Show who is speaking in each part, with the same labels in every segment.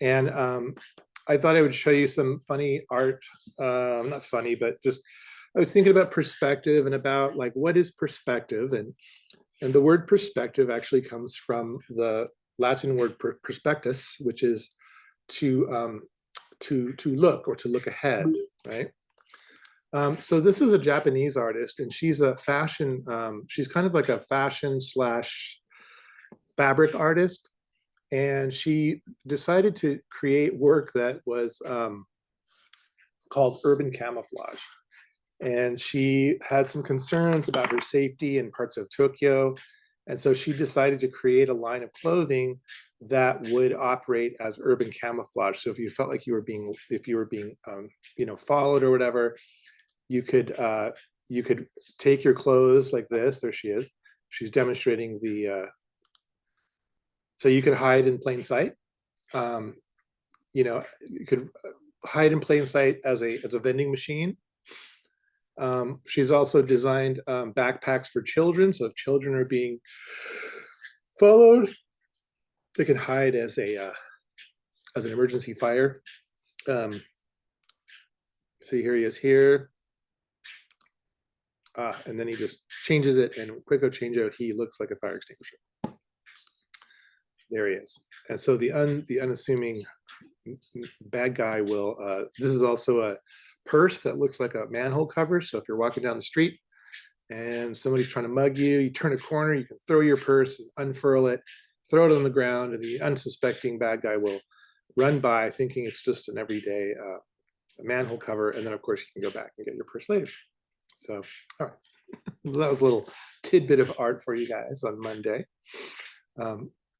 Speaker 1: And I thought I would show you some funny art, not funny, but just, I was thinking about perspective and about like, what is perspective? And the word perspective actually comes from the Latin word perspectus, which is to look or to look ahead, right? So this is a Japanese artist, and she's a fashion, she's kind of like a fashion slash fabric artist. And she decided to create work that was called urban camouflage. And she had some concerns about her safety in parts of Tokyo. And so she decided to create a line of clothing that would operate as urban camouflage. So if you felt like you were being, you know, followed or whatever, you could take your clothes like this. There she is. She's demonstrating the, so you could hide in plain sight. You know, you could hide in plain sight as a vending machine. She's also designed backpacks for children. So if children are being followed, they can hide as an emergency fire. See, here he is here. And then he just changes it, and quick change-out, he looks like a fire extinguisher. There he is. And so the unassuming bad guy will, this is also a purse that looks like a manhole cover. So if you're walking down the street and somebody's trying to mug you, you turn a corner, you can throw your purse, unfurl it, throw it on the ground, and the unsuspecting bad guy will run by thinking it's just an everyday manhole cover. And then of course you can go back and get your purse later. So, all right. That was a little tidbit of art for you guys on Monday.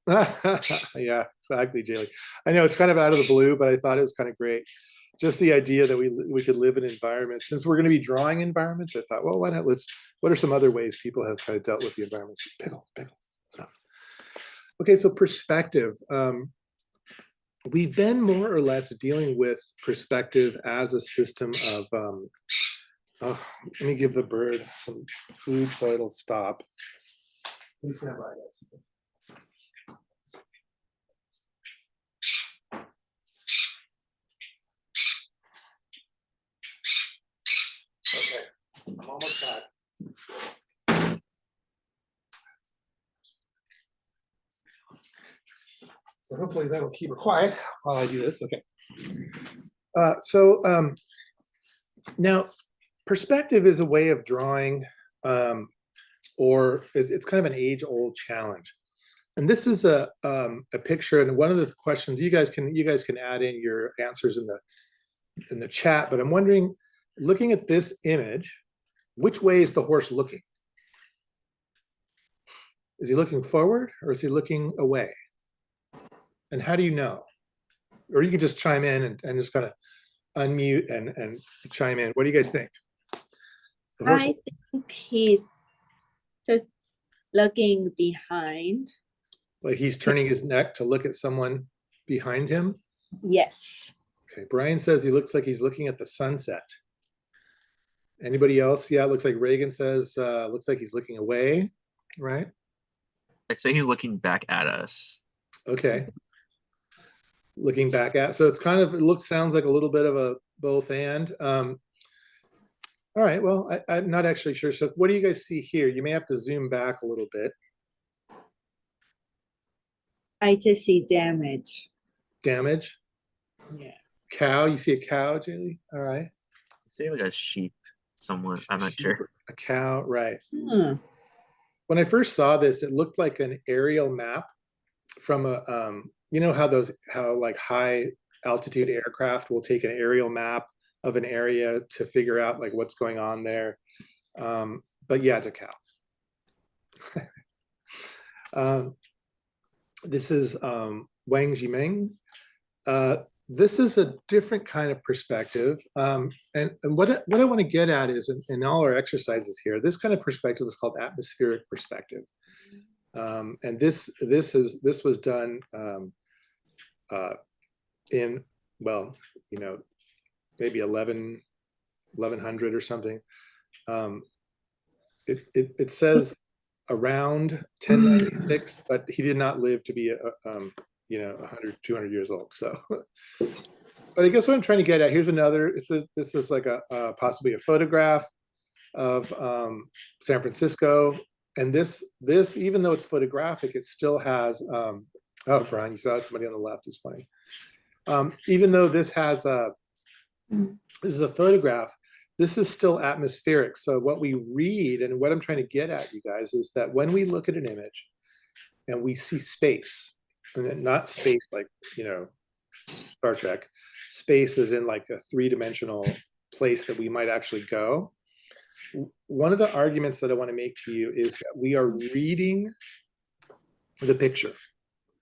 Speaker 1: Yeah, exactly, Jaylee. I know it's kind of out of the blue, but I thought it was kind of great. Just the idea that we could live in environments. Since we're going to be drawing environments, I thought, well, why not? What are some other ways people have kind of dealt with the environments? Pickle stuff. Okay, so perspective. We've been more or less dealing with perspective as a system of, oh, let me give the bird some food so it'll stop. Please stand by, guys. Okay, I'm almost back. So hopefully that'll keep her quiet while I do this. Okay. Now, perspective is a way of drawing, or it's kind of an age-old challenge. And this is a picture, and one of the questions you guys can add in your answers in the chat. But I'm wondering, looking at this image, which way is the horse looking? Is he looking forward or is he looking away? And how do you know? Or you can just chime in and just kind of unmute and chime in. What do you guys think?
Speaker 2: I think he's just looking behind.
Speaker 1: Like he's turning his neck to look at someone behind him?
Speaker 2: Yes.
Speaker 1: Okay, Brian says he looks like he's looking at the sunset. Anybody else? Yeah, it looks like Reagan says, looks like he's looking away, right?
Speaker 3: I'd say he's looking back at us.
Speaker 1: Okay. Looking back at, so it's kind of, sounds like a little bit of a both and. All right, well, I'm not actually sure. So what do you guys see here? You may have to zoom back a little bit.
Speaker 2: I just see damage.
Speaker 1: Damage?
Speaker 2: Yeah.
Speaker 1: Cow, you see a cow, Jaylee? All right.
Speaker 3: I'd say like a sheep, someone, I'm not sure.
Speaker 1: A cow, right.
Speaker 2: Hmm.
Speaker 1: When I first saw this, it looked like an aerial map from a, you know how like high altitude aircraft will take an aerial map of an area to figure out like what's going on there. But yeah, it's a cow. This is Wang Jimeng. This is a different kind of perspective. And what I want to get at is in all our exercises here, this kind of perspective is called atmospheric perspective. And this was done in, well, you know, maybe 1100 or something. It says around 1096, but he did not live to be 100, 200 years old. So, but I guess what I'm trying to get at, here's another, this is like a possibly a photograph of San Francisco. And this, even though it's photographic, it still has, oh, Brian, you saw somebody on the left is funny. Even though this has this is a photograph, this is still atmospheric. So what we read and what I'm trying to get at, you guys, is that when we look at an image and we see space, and not space like, Star Trek, space is in like a three-dimensional place that we might actually go. One of the arguments that I want to make to you is that we are reading the picture.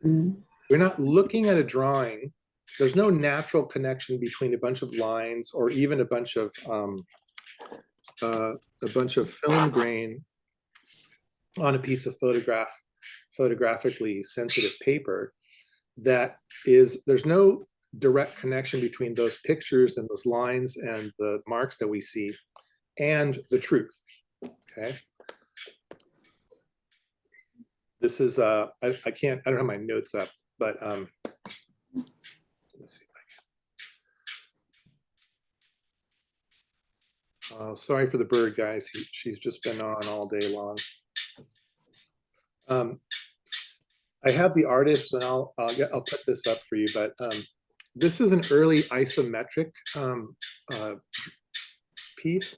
Speaker 1: We're not looking at a drawing. There's no natural connection between a bunch of lines or even a bunch of film grain on a piece of photographically sensitive paper. There's no direct connection between those pictures and those lines and the marks that we see and the truth. Okay. This is I don't have my notes up, but let's see if I can. Sorry for the bird, guys. She's just been on all day long. I have the artist, and I'll put this up for you. But this is an early isometric piece.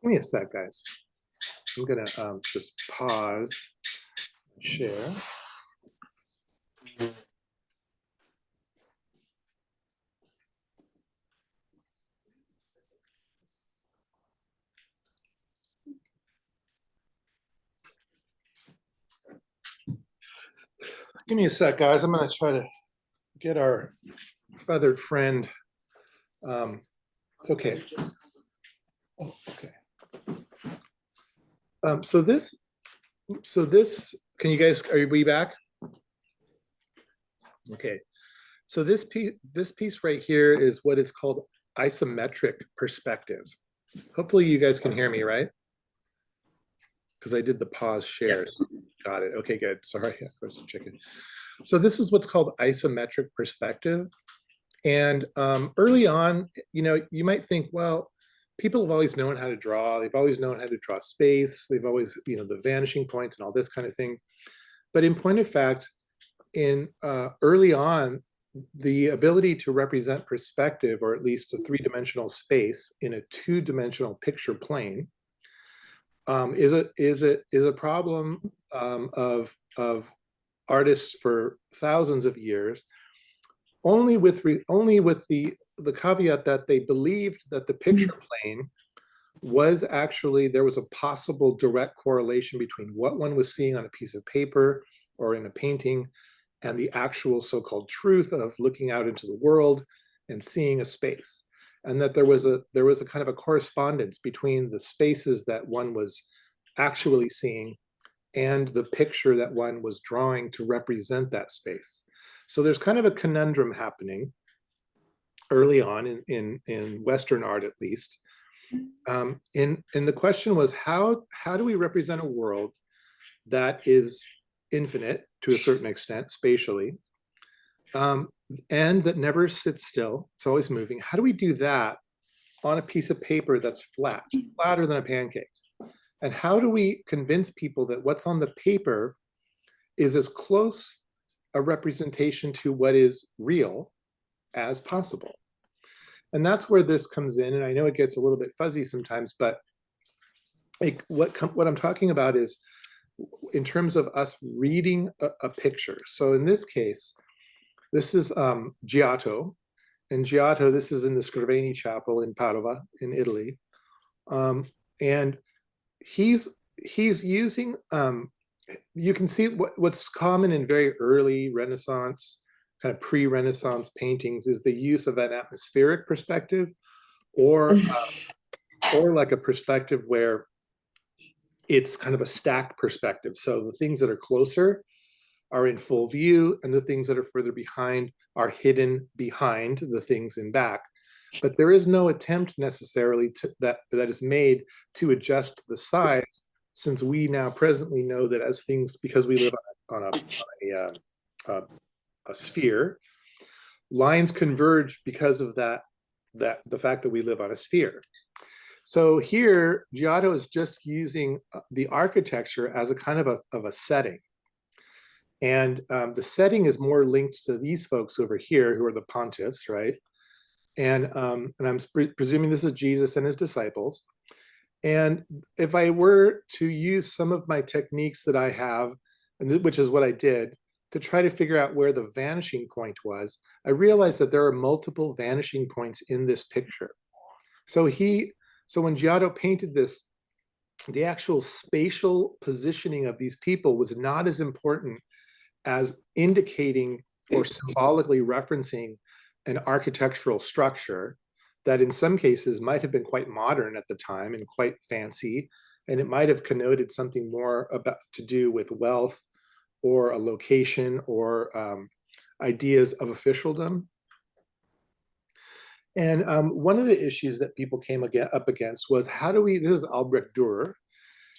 Speaker 1: Give me a sec, guys. I'm gonna just pause and share. Give me a sec, guys. I'm going to try to get our feathered friend. It's okay. Oh, okay. So this, can you guys, are we back? Okay. So this piece right here is what is called isometric perspective. Hopefully you guys can hear me, right? Because I did the pause shares. Yep. Got it. Okay, good. Sorry, of course, chicken. So this is what's called isometric perspective. And early on, you might think, well, people have always known how to draw. They've always known how to draw space. They've always, the vanishing point and all this kind of thing. But in point of fact, in early on, the ability to represent perspective, or at least a three-dimensional space in a two-dimensional picture plane, is a problem of artists for thousands of years, only with the caveat that they believed that the picture plane was actually, there was a possible direct correlation between what one was seeing on a piece of paper or in a painting and the actual so-called truth of looking out into the world and seeing a space. And that there was a kind of a correspondence between the spaces that one was actually seeing and the picture that one was drawing to represent that space. So there's kind of a conundrum happening early on in Western art, at least. And the question was, how do we represent a world that is infinite to a certain extent spatially, and that never sits still? It's always moving. How do we do that on a piece of paper that's flat, flatter than a pancake? And how do we convince people that what's on the paper is as close a representation to what is real as possible? And that's where this comes in. And I know it gets a little bit fuzzy sometimes, but what I'm talking about is in terms of us reading a picture. So in this case, this is Giotto. And Giotto, this is in the Scriveni Chapel in Padua, in Italy. And he's using, you can see what's common in very early Renaissance, kind of pre-Renaissance paintings, is the use of an atmospheric perspective, or like a perspective where it's kind of a stacked perspective. So the things that are closer are in full view, and the things that are further behind are hidden behind the things in back. But there is no attempt necessarily that is made to adjust the size, since we now presently know that as things, because we live on a a sphere. Lines converge because of the fact that we live on a sphere. So here, Giotto is just using the architecture as a kind of a setting. And the setting is more linked to these folks over here, who are the pontiffs, right? And I'm presuming this is Jesus and his disciples. And if I were to use some of my techniques that I have, and which is what I did, to try to figure out where the vanishing point was, I realized that there are multiple vanishing points in this picture. So when Giotto painted this, the actual spatial positioning of these people was not as important as indicating or symbolically referencing an architectural structure that in some cases might have been quite modern at the time and quite fancy, and it might have connoted something more about to do with wealth or a location or ideas of officialdom. And one of the issues that people came up against was, how do we, this is Albrecht Dürer,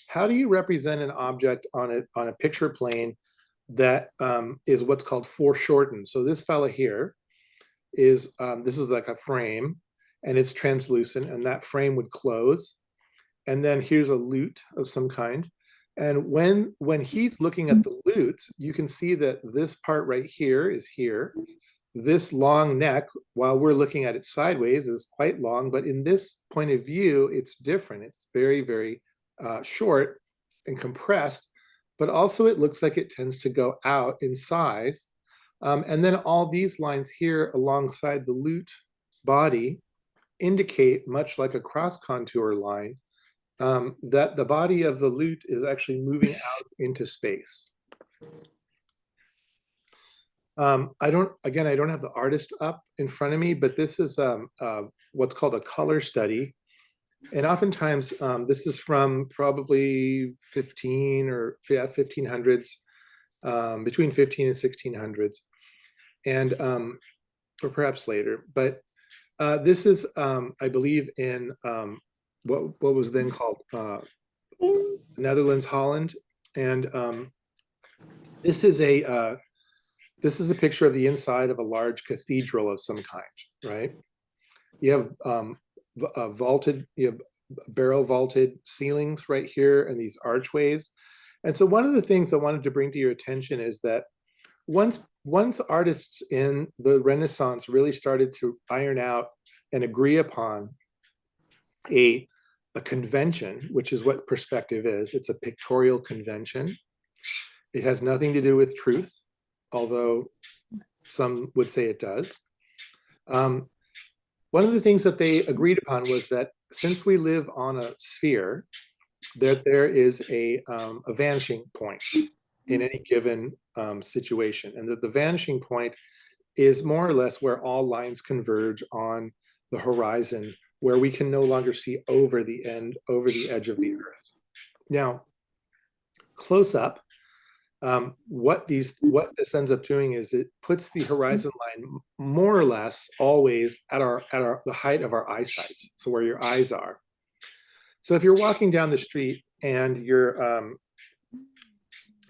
Speaker 1: how do you represent an object on a picture plane that is what's called foreshortened? So this fella here is, this is like a frame, and it's translucent, and that frame would close. And then here's a lute of some kind. And when he's looking at the lute, you can see that this part right here is here. This long neck, while we're looking at it sideways, is quite long, but in this point of view, it's different. It's very, very short and compressed, but also it looks like it tends to go out in size. And then all these lines here alongside the lute body indicate, much like a cross contour line, that the body of the lute is actually moving out into space. I don't have the artist up in front of me, but this is what's called a color study. And oftentimes this is from probably 1500s, between 15 and 1600s, and or perhaps later. But this is, I believe, in what was then called Netherlands, Holland, and this is a picture of the inside of a large cathedral of some kind, right? You have barrel vaulted ceilings right here and these archways. And so one of the things I wanted to bring to your attention is that once artists in the Renaissance really started to iron out and agree upon a convention, which is what perspective is. It's a pictorial convention. It has nothing to do with truth, although some would say it does. One of the things that they agreed upon was that since we live on a sphere, that there is a vanishing point in any given situation, and that the vanishing point is more or less where all lines converge on the horizon, where we can no longer see over the edge of the earth. Now, close up, what this ends up doing is it puts the horizon line more or less always at the height of our eyesight, so where your eyes are. So if you're walking down the street and you're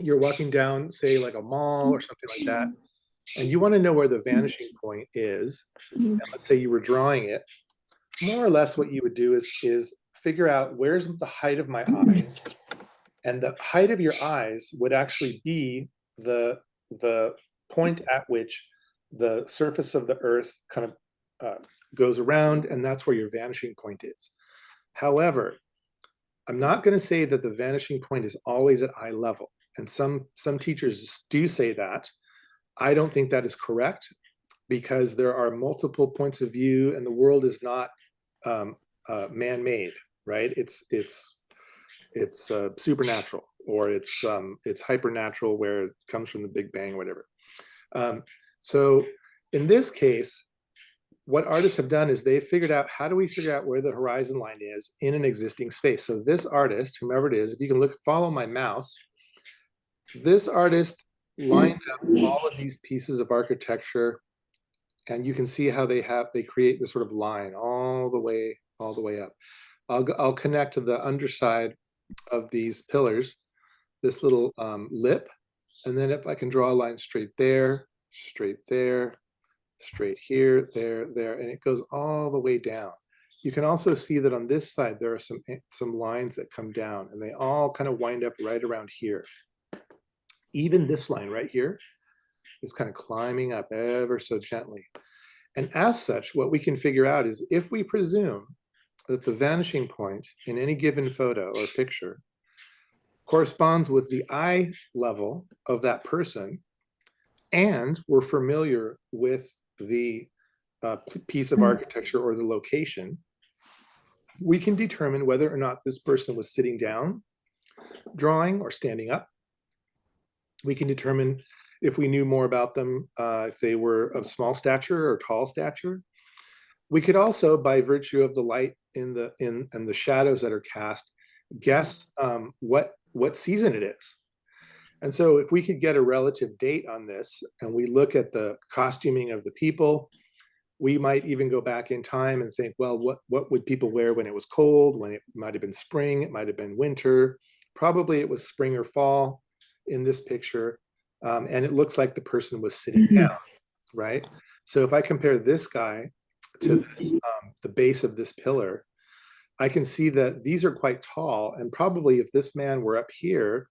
Speaker 1: walking down, say, like a mall or something like that, and you want to know where the vanishing point is, and let's say you were drawing it, more or less what you would do is figure out where's the height of my eye, and the height of your eyes would actually be the point at which the surface of the earth kind of goes around, and that's where your vanishing point is. However, I'm not going to say that the vanishing point is always at eye level, and some teachers do say that. I don't think that is correct, because there are multiple points of view, and the world is not man-made, right? It's supernatural, or it's hypernatural, where it comes from the Big Bang, whatever. So in this case, what artists have done is they've figured out, how do we figure out where the horizon line is in an existing space? So this artist, whomever it is, if you can follow my mouse, this artist lined up all of these pieces of architecture, and you can see how they create this sort of line all the way up. I'll connect to the underside of these pillars, this little lip, and then if I can draw a line straight there, straight there, straight here, there, and it goes all the way down. You can also see that on this side, there are some lines that come down, and they all kind of wind up right around here. Even this line right here is kind of climbing up ever so gently. And as such, what we can figure out is if we presume that the vanishing point in any given photo or picture corresponds with the eye level of that person, and we're familiar with the piece of architecture or the location, we can determine whether or not this person was sitting down, drawing, or standing up. We can determine if we knew more about them, if they were of small stature or tall stature. We could also, by virtue of the light and the shadows that are cast, guess what season it is. And so if we could get a relative date on this, and we look at the costuming of the people, we might even go back in time and think, well, what would people wear when it was cold, when it might have been spring, it might have been winter. Probably it was spring or fall in this picture. And it looks like the person was sitting down, right? So if I compare this guy to this, the base of this pillar, I can see that these are quite tall, and probably if this man were up here,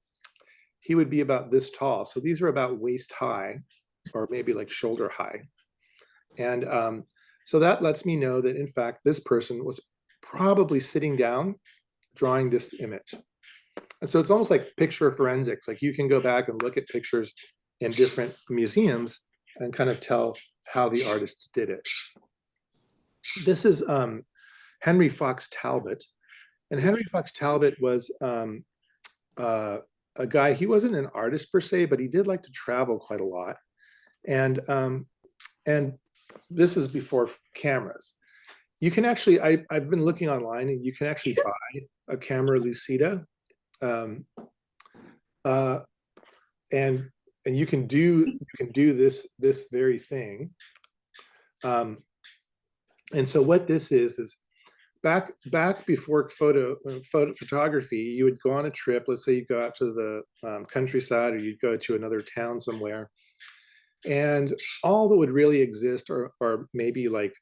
Speaker 1: he would be about this tall. So these are about waist high, or maybe like shoulder high. And so that lets me know that, in fact, this person was probably sitting down drawing this image. And so it's almost like picture forensics. Like you can go back and look at pictures in different museums and kind of tell how the artist did it. This is Henry Fox Talbot. And Henry Fox Talbot was a guy, he wasn't an artist per se, but he did like to travel quite a lot. And this is before cameras. You can actually, I've been looking online, and you can actually buy a camera lucida. And you can do this very thing. And so what this is back before photography, you would go on a trip. Let's say you go out to the countryside, or you'd go to another town somewhere, and all that would really exist are maybe like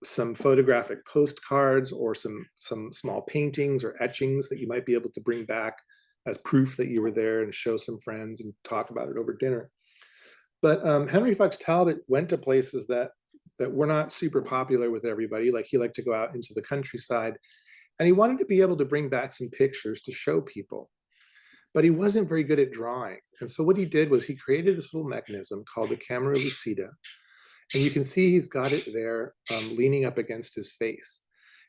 Speaker 1: some photographic postcards, or some small paintings or etchings that you might be able to bring back as proof that you were there and show some friends and talk about it over dinner. But Henry Fox Talbot went to places that were not super popular with everybody. Like he liked to go out into the countryside, and he wanted to be able to bring back some pictures to show people. But he wasn't very good at drawing. And so what he did was he created this little mechanism called the camera lucida. And you can see he's got it there leaning up against his face.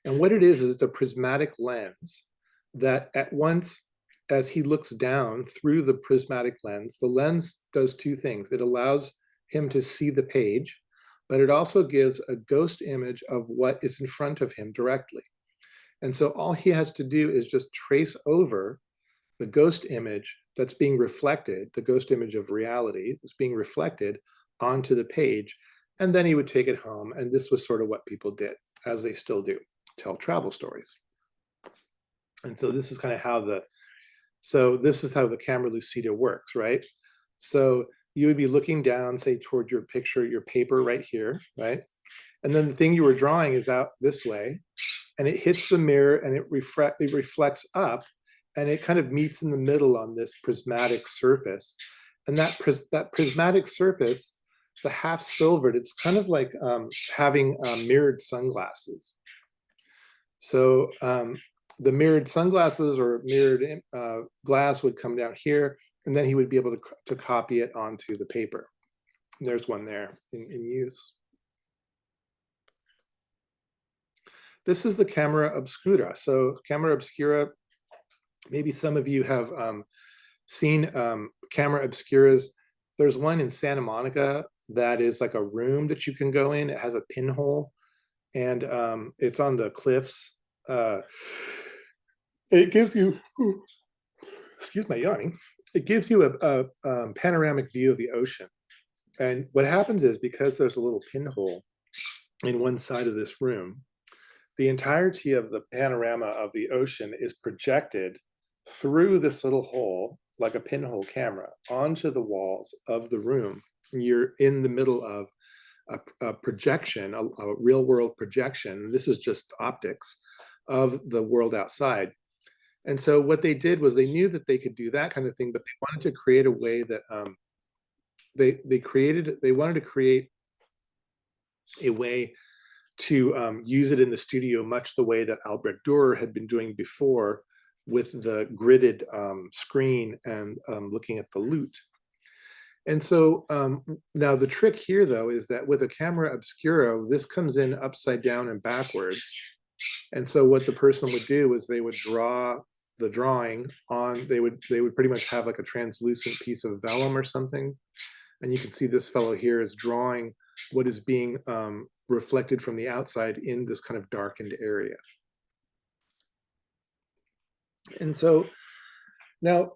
Speaker 1: And what it is it's a prismatic lens that at once, as he looks down through the prismatic lens, the lens does two things. It allows him to see the page, but it also gives a ghost image of what is in front of him directly. And so all he has to do is just trace over the ghost image that's being reflected, the ghost image of reality that's being reflected onto the page, and then he would take it home. And this was sort of what people did, as they still do, tell travel stories. And so this is kind of how this is how the camera lucida works, right? So you would be looking down, say, toward your picture, your paper right here, right? And then the thing you were drawing is out this way, and it hits the mirror, and it reflects up, and it kind of meets in the middle on this prismatic surface. And that prismatic surface, the half silvered, it's kind of like having mirrored sunglasses. So the mirrored sunglasses or mirrored glass would come down here, and then he would be able to copy it onto the paper. And there's one there in use. This is the camera obscura. So camera obscura, maybe some of you have seen camera obscuras. There's one in Santa Monica that is like a room that you can go in. It has a pinhole, and it's on the cliffs. It gives you, excuse my yawning, it gives you a panoramic view of the ocean. And what happens is, because there's a little pinhole in one side of this room, the entirety of the panorama of the ocean is projected through this little hole, like a pinhole camera, onto the walls of the room you're in the middle of a projection, a real world projection. This is just optics of the world outside. And so what they did was they knew that they could do that kind of thing, but they wanted to create a way that they wanted to create a way to use it in the studio, much the way that Albrecht Dürer had been doing before with the gridded screen and looking at the lute. And so now the trick here, though, is that with a camera obscura, this comes in upside down and backwards. And so what the person would do is they would draw the drawing on, they would pretty much have like a translucent piece of vellum or something. And you can see this fellow here is drawing what is being reflected from the outside in this kind of darkened area. And so now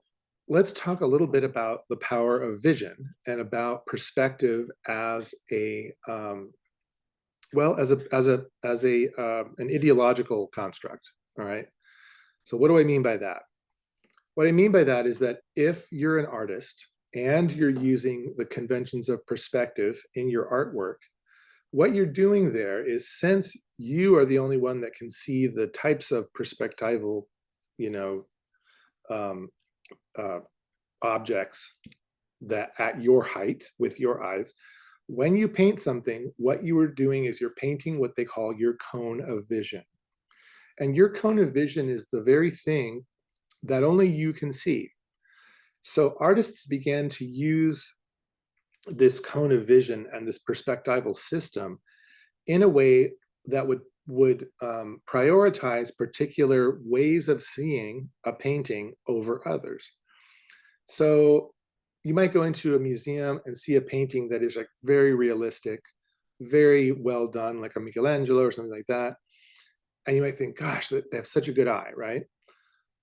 Speaker 1: let's talk a little bit about the power of vision and about perspective as a well, as an ideological construct. All right. So what do I mean by that? What I mean by that is that if you're an artist and you're using the conventions of perspective in your artwork, what you're doing there is, since you are the only one that can see the types of perspectival, you know, objects that at your height with your eyes, when you paint something, what you are doing is you're painting what they call your cone of vision. And your cone of vision is the very thing that only you can see. So artists began to use this cone of vision and this perspectival system in a way that would prioritize particular ways of seeing a painting over others. So you might go into a museum and see a painting that is like very realistic, very well done, like a Michelangelo or something like that. And you might think, gosh, they have such a good eye, right?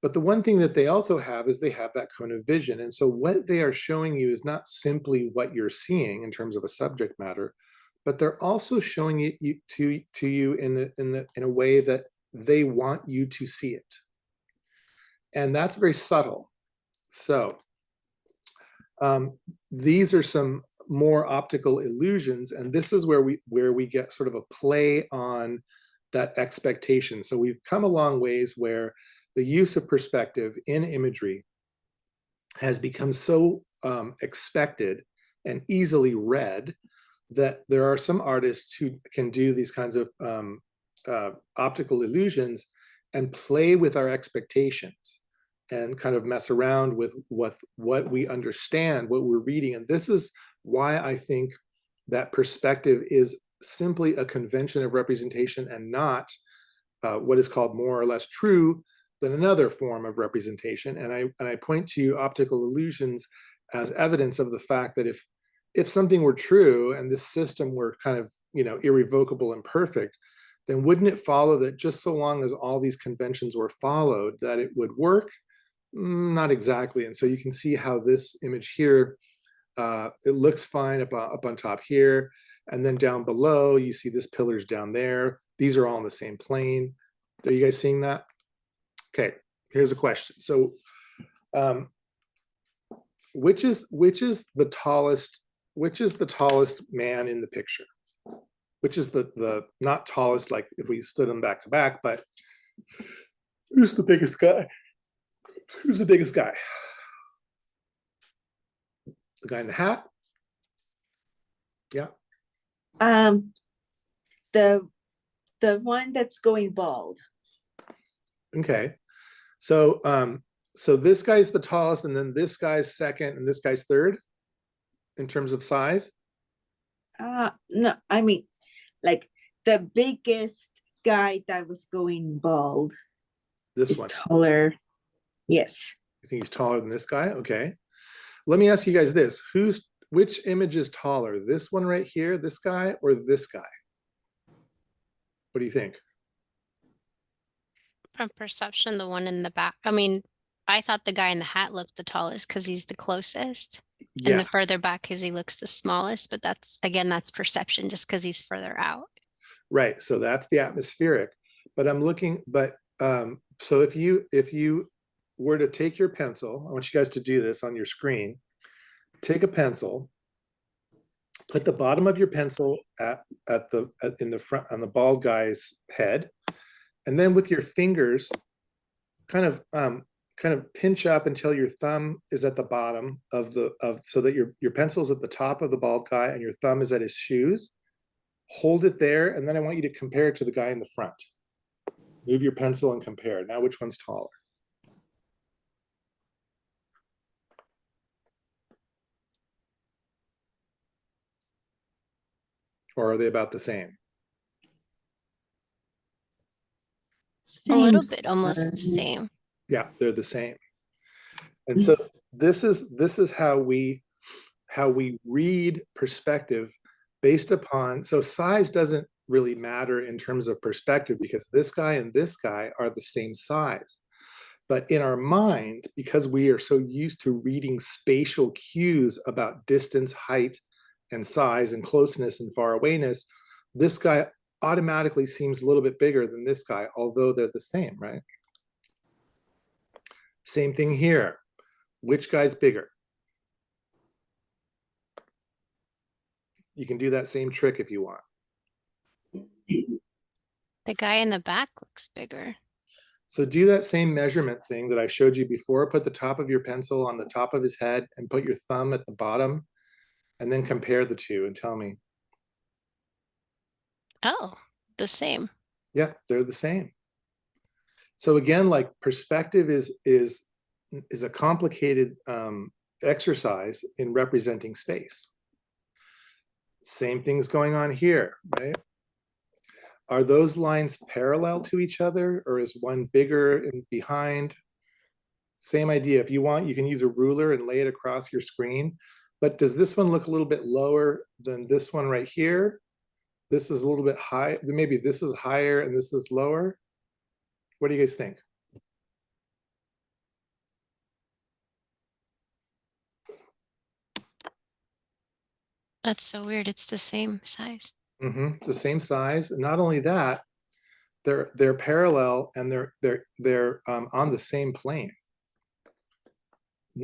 Speaker 1: But the one thing that they also have is they have that cone of vision. And so what they are showing you is not simply what you're seeing in terms of a subject matter, but they're also showing it to you in a way that they want you to see it. And that's very subtle. So these are some more optical illusions, and this is where we get sort of a play on that expectation. So we've come a long ways where the use of perspective in imagery has become so expected and easily read that there are some artists who can do these kinds of optical illusions and play with our expectations and kind of mess around with what we understand, what we're reading. And this is why I think that perspective is simply a convention of representation and not what is called more or less true than another form of representation. And I point to optical illusions as evidence of the fact that if something were true and this system were kind of, you know, irrevocable and perfect, then wouldn't it follow that just so long as all these conventions were followed that it would work? Not exactly. And so you can see how this image here, it looks fine up on top here. And then down below, you see this pillar's down there. These are all on the same plane. Are you guys seeing that? Okay, here's a question. So which is the tallest man in the picture? Which is the not tallest, like if we stood them back to back, but who's the biggest guy? Who's the biggest guy? The guy in the hat? Yeah.
Speaker 2: The one that's going bald.
Speaker 1: Okay. So so this guy's the tallest, and then this guy's second, and this guy's third in terms of size?
Speaker 2: No, I mean, like the biggest guy that was going bald
Speaker 1: This
Speaker 2: is
Speaker 1: one.
Speaker 2: taller. Yes.
Speaker 1: You think he's taller than this guy? Okay. Let me ask you guys this. Which image is taller? This one right here, this guy, or this guy? What do you think?
Speaker 4: From perception, the one in the back. I mean, I thought the guy in the hat looked the tallest because he's the closest. And
Speaker 1: Yeah,
Speaker 4: the further back because he looks the smallest, but that's perception just because he's further out.
Speaker 1: right. So that's the atmospheric. But I'm looking, so if you were to take your pencil, I want you guys to do this on your screen. Take a pencil put the bottom of your pencil in the front on the bald guy's head, and then with your fingers, kind of pinch up until your thumb is at the bottom so that your pencil's at the top of the bald guy and your thumb is at his shoes. Hold it there, and then I want you to compare it to the guy in the front. Move your pencil and compare. Now, which one's taller? Or are they about the same?
Speaker 4: A little
Speaker 2: Same
Speaker 4: bit almost the
Speaker 2: size.
Speaker 4: same.
Speaker 1: Yeah, they're the same. And so this is how we read perspective based upon, so size doesn't really matter in terms of perspective because this guy and this guy are the same size. But in our mind, because we are so used to reading spatial cues about distance, height, and size and closeness and far awayness, this guy automatically seems a little bit bigger than this guy, although they're the same, right? Same thing here. Which guy's bigger? You can do that same trick if you want.
Speaker 4: The guy in the back looks bigger.
Speaker 1: So do that same measurement thing that I showed you before. Put the top of your pencil on the top of his head and put your thumb at the bottom, and then compare the two and tell me.
Speaker 4: Oh, the same.
Speaker 1: Yeah, they're the same. So again, like perspective is a complicated exercise in representing space. Same thing's going on here, right? Are those lines parallel to each other, or is one bigger and behind? Same idea. If you want, you can use a ruler and lay it across your screen. But does this one look a little bit lower than this one right here? This is a little bit high. Maybe this is higher and this is lower. What do you guys think?
Speaker 4: That's so weird. It's the same size.
Speaker 1: It's the same size. And not only that, they're parallel and they're on the same plane.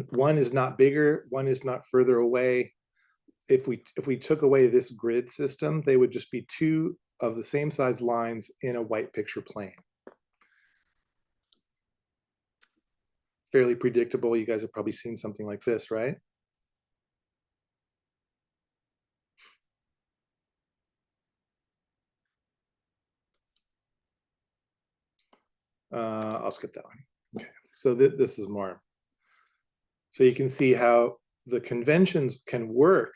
Speaker 1: One is not bigger, one is not further away. If we took away this grid system, they would just be two of the same size lines in a white picture plane. Fairly predictable. You guys have probably seen something like this, right? I'll skip that one. Okay, so this is more. So you can see how the conventions can work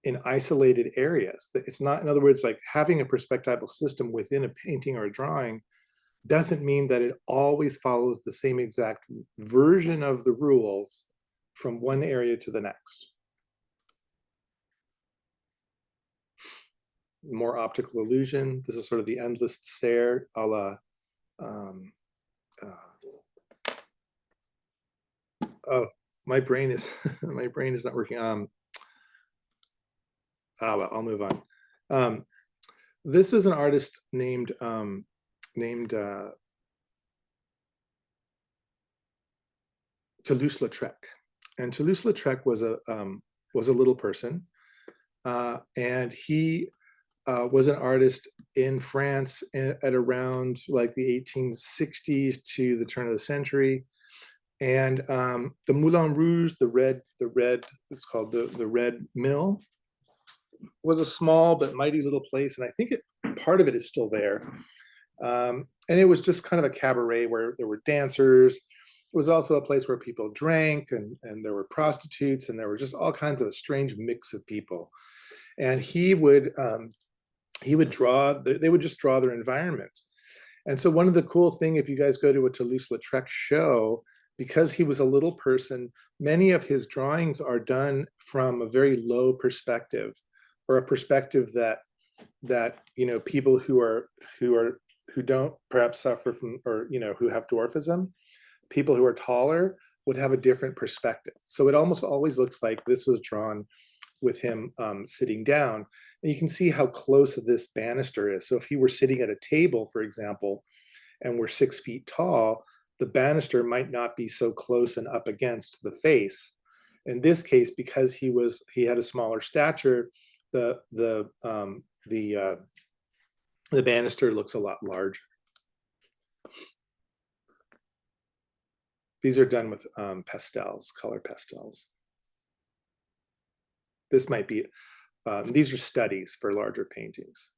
Speaker 1: in isolated areas. It's not, in other words, like having a perspectival system within a painting or a drawing doesn't mean that it always follows the same exact version of the rules from one area to the next. More optical illusion. This is sort of the endless stare, a la oh, my brain is not working. Well, I'll move on. This is an artist named Toulouse-Lautrec, and Toulouse-Lautrec was a little person, and he was an artist in France at around like the 1860s to the turn of the century. And the Moulin Rouge, the red, it's called the Red Mill, was a small but mighty little place, and I think part of it is still there. And it was just kind of a cabaret where there were dancers. It was also a place where people drank, and there were prostitutes, and there were just all kinds of a strange mix of people. And he would draw. They would just draw their environment. And so one of the cool things, if you guys go to a Toulouse-Lautrec show, because he was a little person, many of his drawings are done from a very low perspective, or a perspective that people who don't perhaps suffer from, or who have dwarfism, people who are taller would have a different perspective. So it almost always looks like this was drawn with him sitting down. And you can see how close this banister is. So if he were sitting at a table, for example, and we're 6 feet tall, the banister might not be so close and up against the face. In this case, because he had a smaller stature, the banister looks a lot larger. These are done with pastels, color pastels. This might be, these are studies for larger paintings.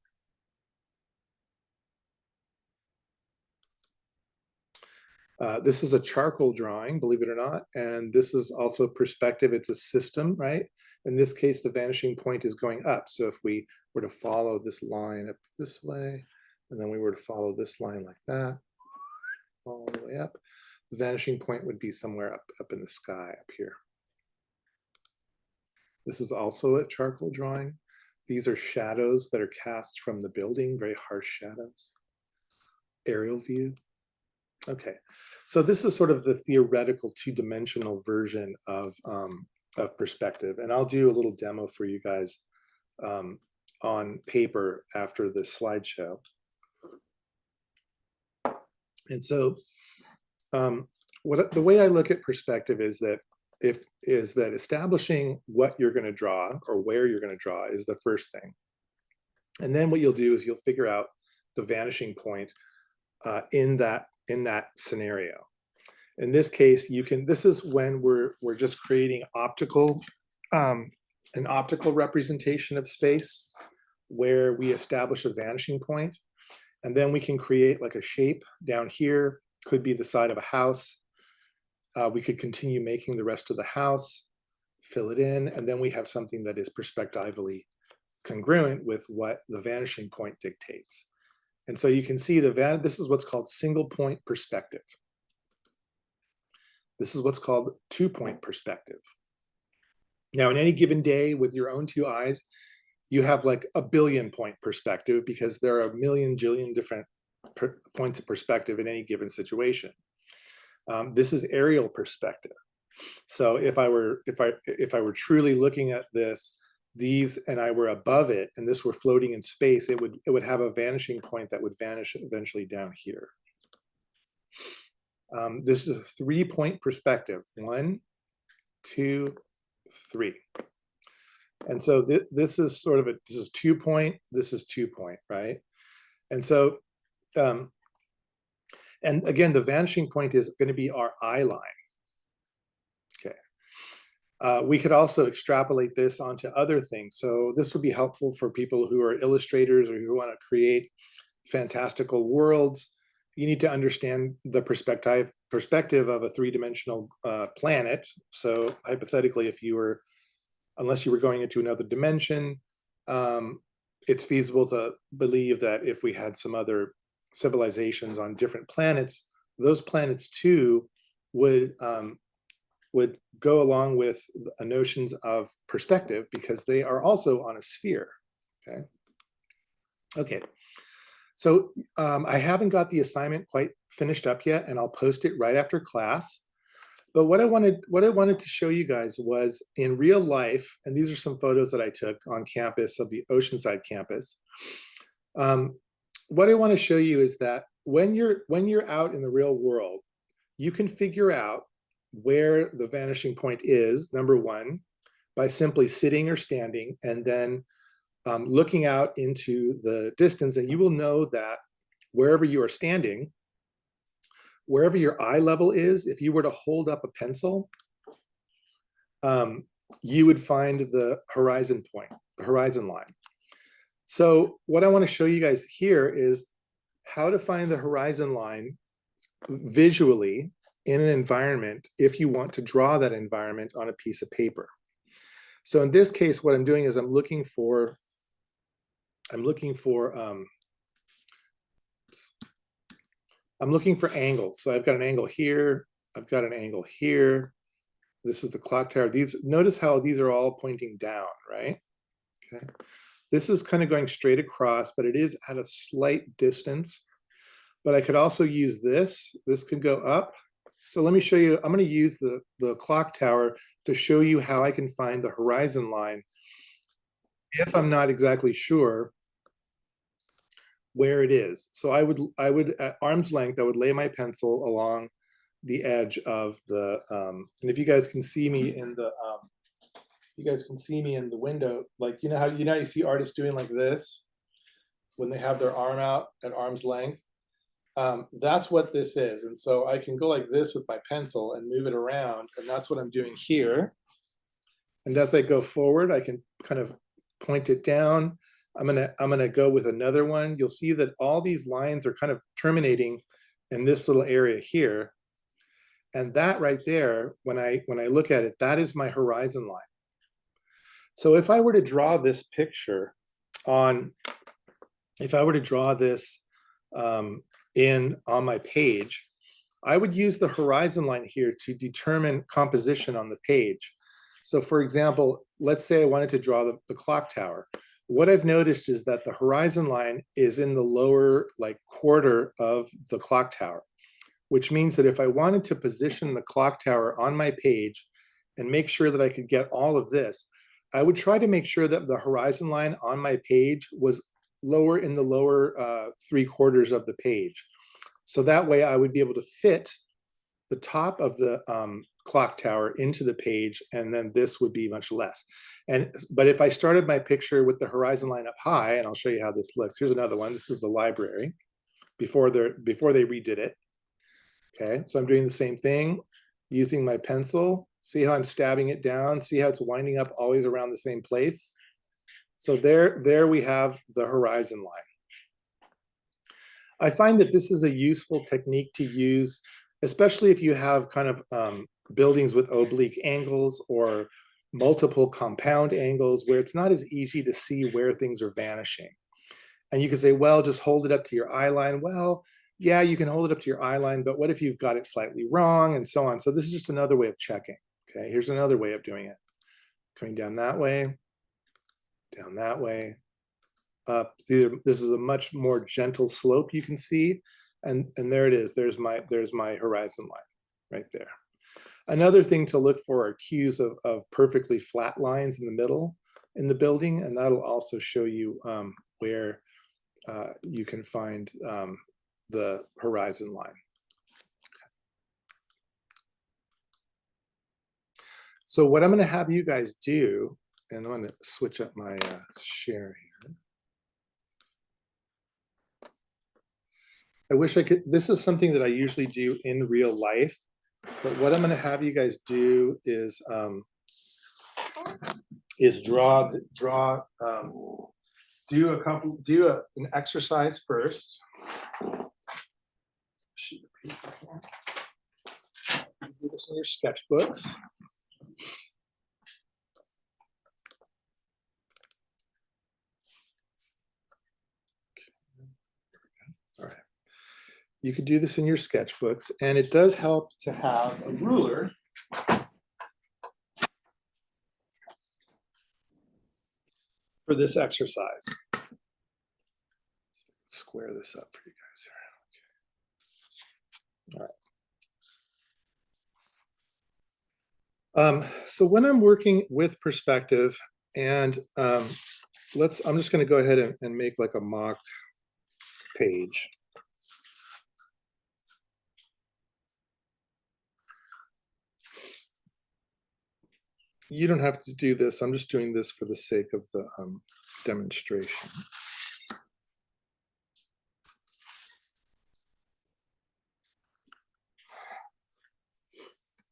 Speaker 1: This is a charcoal drawing, believe it or not, and this is also perspective. It's a system, right? In this case, the vanishing point is going up. So if we were to follow this line up this way, and then we were to follow this line like that, all the way up, the vanishing point would be somewhere up in the sky up here. This is also a charcoal drawing. These are shadows that are cast from the building, very harsh shadows. Aerial view. Okay, so this is sort of the theoretical two-dimensional version of perspective, and I'll do a little demo for you guys on paper after this slideshow. And so the way I look at perspective is that establishing what you're going to draw or where you're going to draw is the first thing. And then what you'll do is you'll figure out the vanishing point in that scenario. In this case, this is when we're just creating an optical representation of space where we establish a vanishing point, and then we can create like a shape down here, could be the side of a house. We could continue making the rest of the house, fill it in, and then we have something that is perspectively congruent with what the vanishing point dictates. And so you can see this is what's called single point perspective. This is what's called 2-point perspective. Now, in any given day with your own two eyes, you have like a billion-point perspective because there are a million jillion different points of perspective in any given situation. This is aerial perspective. So if I were truly looking at these and I were above it and this were floating in space, it would have a vanishing point that would vanish eventually down here. This is a 3-point perspective. 1, 2, 3. And so this is sort of this is 2-point, this is 2-point, right? And so and again, the vanishing point is going to be our eye line. Okay. We could also extrapolate this onto other things. So this would be helpful for people who are illustrators or who want to create fantastical worlds. You need to understand the perspective of a 3-dimensional planet. So hypothetically, unless you were going into another dimension, it's feasible to believe that if we had some other civilizations on different planets, those planets too would go along with notions of perspective because they are also on a sphere. Okay. So I haven't got the assignment quite finished up yet, and I'll post it right after class. But what I wanted to show you guys was in real life, and these are some photos that I took on campus of the Oceanside campus. What I want to show you is that when you're out in the real world, you can figure out where the vanishing point is, number one, by simply sitting or standing and then looking out into the distance, and you will know that wherever you are standing, wherever your eye level is, if you were to hold up a pencil, you would find the horizon point, the horizon line. So what I want to show you guys here is how to find the horizon line visually in an environment if you want to draw that environment on a piece of paper. So in this case, what I'm doing is I'm looking for angles. So I've got an angle here, I've got an angle here. This is the clock tower. Notice how these are all pointing down, right? Okay. This is kind of going straight across, but it is at a slight distance. But I could also use this. This could go up. So let me show you. I'm going to use the clock tower to show you how I can find the horizon line if I'm not exactly sure where it is. So I would at arm's length, I would lay my pencil along the edge of the, and if you guys can see me in the you guys can see me in the window, like, you know how you see artists doing like this when they have their arm out at arm's length. That's what this is. And so I can go like this with my pencil and move it around, and that's what I'm doing here. And as I go forward, I can kind of point it down. I'm gonna go with another one. You'll see that all these lines are kind of terminating in this little area here. And that right there, when I look at it, that is my horizon line. So if I were to draw this picture on, if I were to draw this on my page, I would use the horizon line here to determine composition on the page. So for example, let's say I wanted to draw the clock tower. What I've noticed is that the horizon line is in the lower like quarter of the clock tower, which means that if I wanted to position the clock tower on my page and make sure that I could get all of this, I would try to make sure that the horizon line on my page was lower in the lower 3/4 of the page. So that way I would be able to fit the top of the clock tower into the page, and then this would be much less. But if I started my picture with the horizon line up high, and I'll show you how this looks. Here's another one. This is the library before they redid it. Okay, so I'm doing the same thing using my pencil. See how I'm stabbing it down? See how it's winding up always around the same place? So there we have the horizon line. I find that this is a useful technique to use, especially if you have kind of buildings with oblique angles or multiple compound angles where it's not as easy to see where things are vanishing. And you can say, well, just hold it up to your eye line. Well, yeah, you can hold it up to your eye line, but what if you've got it slightly wrong and so on? So this is just another way of checking. Okay, here's another way of doing it. Coming down that way, up. This is a much more gentle slope you can see. And there it is. There's my horizon line right there. Another thing to look for are cues of perfectly flat lines in the middle in the building, and that'll also show you where you can find the horizon line. So what I'm going to have you guys do, and I'm going to switch up my share here. I wish I could, this is something that I usually do in real life, but what I'm going to have you guys do is do an exercise first. Sheet of paper here. Do this in your sketchbooks. All right. You could do this in your sketchbooks, and it does help to have a ruler for this exercise. Square this up for you guys here. Okay. All right. So when I'm working with perspective, and I'm just going to go ahead and make like a mock page. You don't have to do this. I'm just doing this for the sake of the demonstration.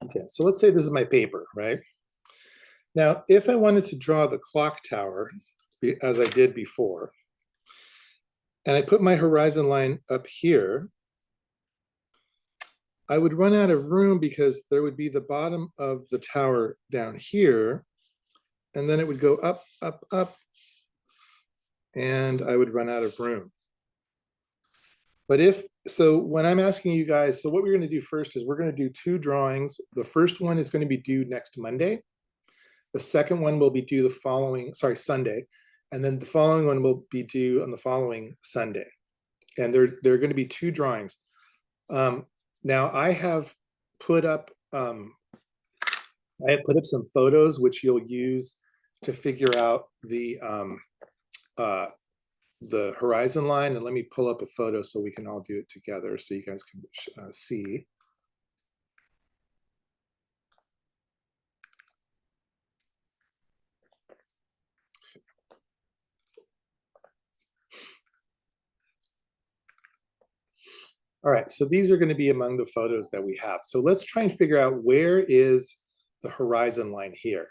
Speaker 1: Okay, so let's say this is my paper, right? Now, if I wanted to draw the clock tower, as I did before, and I put my horizon line up here, I would run out of room because there would be the bottom of the tower down here, and then it would go up, up, up, and I would run out of room. But so when I'm asking you guys, so what we're going to do first is we're going to do 2 drawings. The first one is going to be due next Monday. The second one will be due the following, Sunday. And then the following one will be due on the following Sunday. And they're going to be 2 drawings. Now I have put up some photos which you'll use to figure out the horizon line, and let me pull up a photo so we can all do it together so you guys can see. All right, so these are going to be among the photos that we have. So let's try and figure out where is the horizon line here.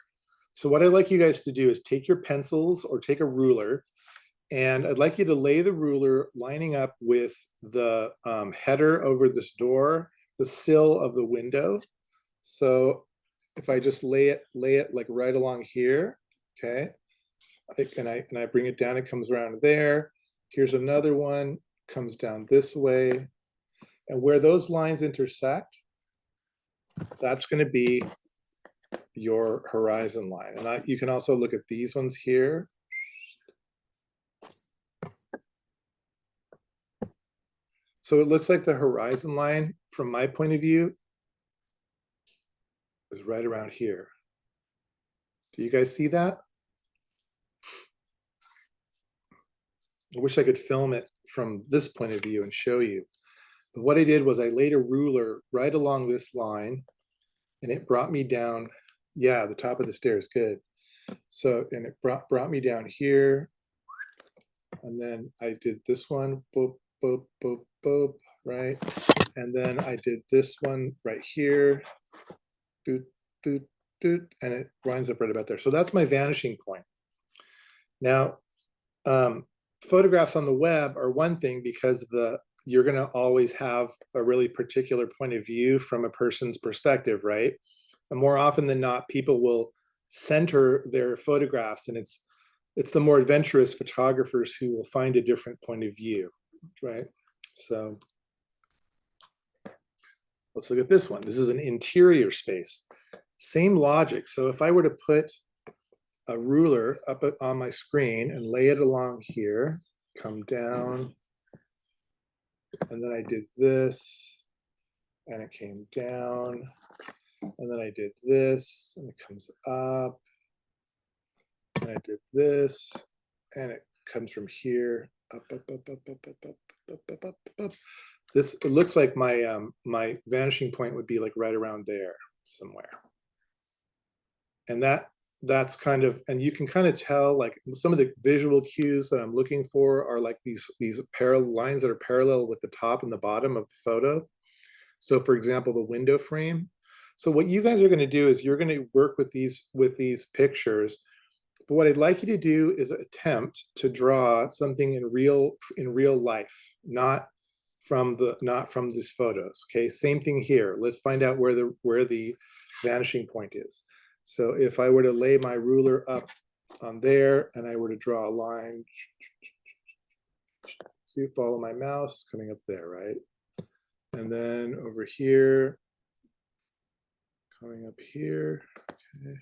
Speaker 1: So what I'd like you guys to do is take your pencils or take a ruler, and I'd like you to lay the ruler lining up with the header over this door, the sill of the window. So if I just lay it like right along here, okay, and I bring it down, it comes around there. Here's another one, comes down this way. And where those lines intersect, that's going to be your horizon line. And you can also look at these ones here. So it looks like the horizon line, from my point of view, is right around here. Do you guys see that? I wish I could film it from this point of view and show you. But what I did was I laid a ruler right along this line, and it brought me down. Yeah, the top of the stairs, good. So, and it brought me down here. And then I did this one, boop, boop, boop, boop, right? And then I did this one right here, doot, doot, doot, and it winds up right about there. So that's my vanishing point. Now, photographs on the web are one thing because you're going to always have a really particular point of view from a person's perspective, right? And more often than not, people will center their photographs, and it's the more adventurous photographers who will find a different point of view, right? So let's look at this one. This is an interior space. Same logic. So if I were to put a ruler up on my screen and lay it along here, come down, and then I did this, and it came down, and then I did this, and it comes up, and I did this, and it comes from here, up, up, up, up, up, up, up, up, up, up, up. This, it looks like my my vanishing point would be like right around there somewhere. And that's kind of, and you can kind of tell, like some of the visual cues that I'm looking for are like these parallel lines that are parallel with the top and the bottom of the photo. So for example, the window frame. So what you guys are going to do is you're going to work with these pictures. But what I'd like you to do is attempt to draw something in real life, not from these photos. Okay, same thing here. Let's find out where the vanishing point is. So if I were to lay my ruler up on there and I were to draw a line, see, follow my mouse coming up there, right? And then over here, coming up here, okay.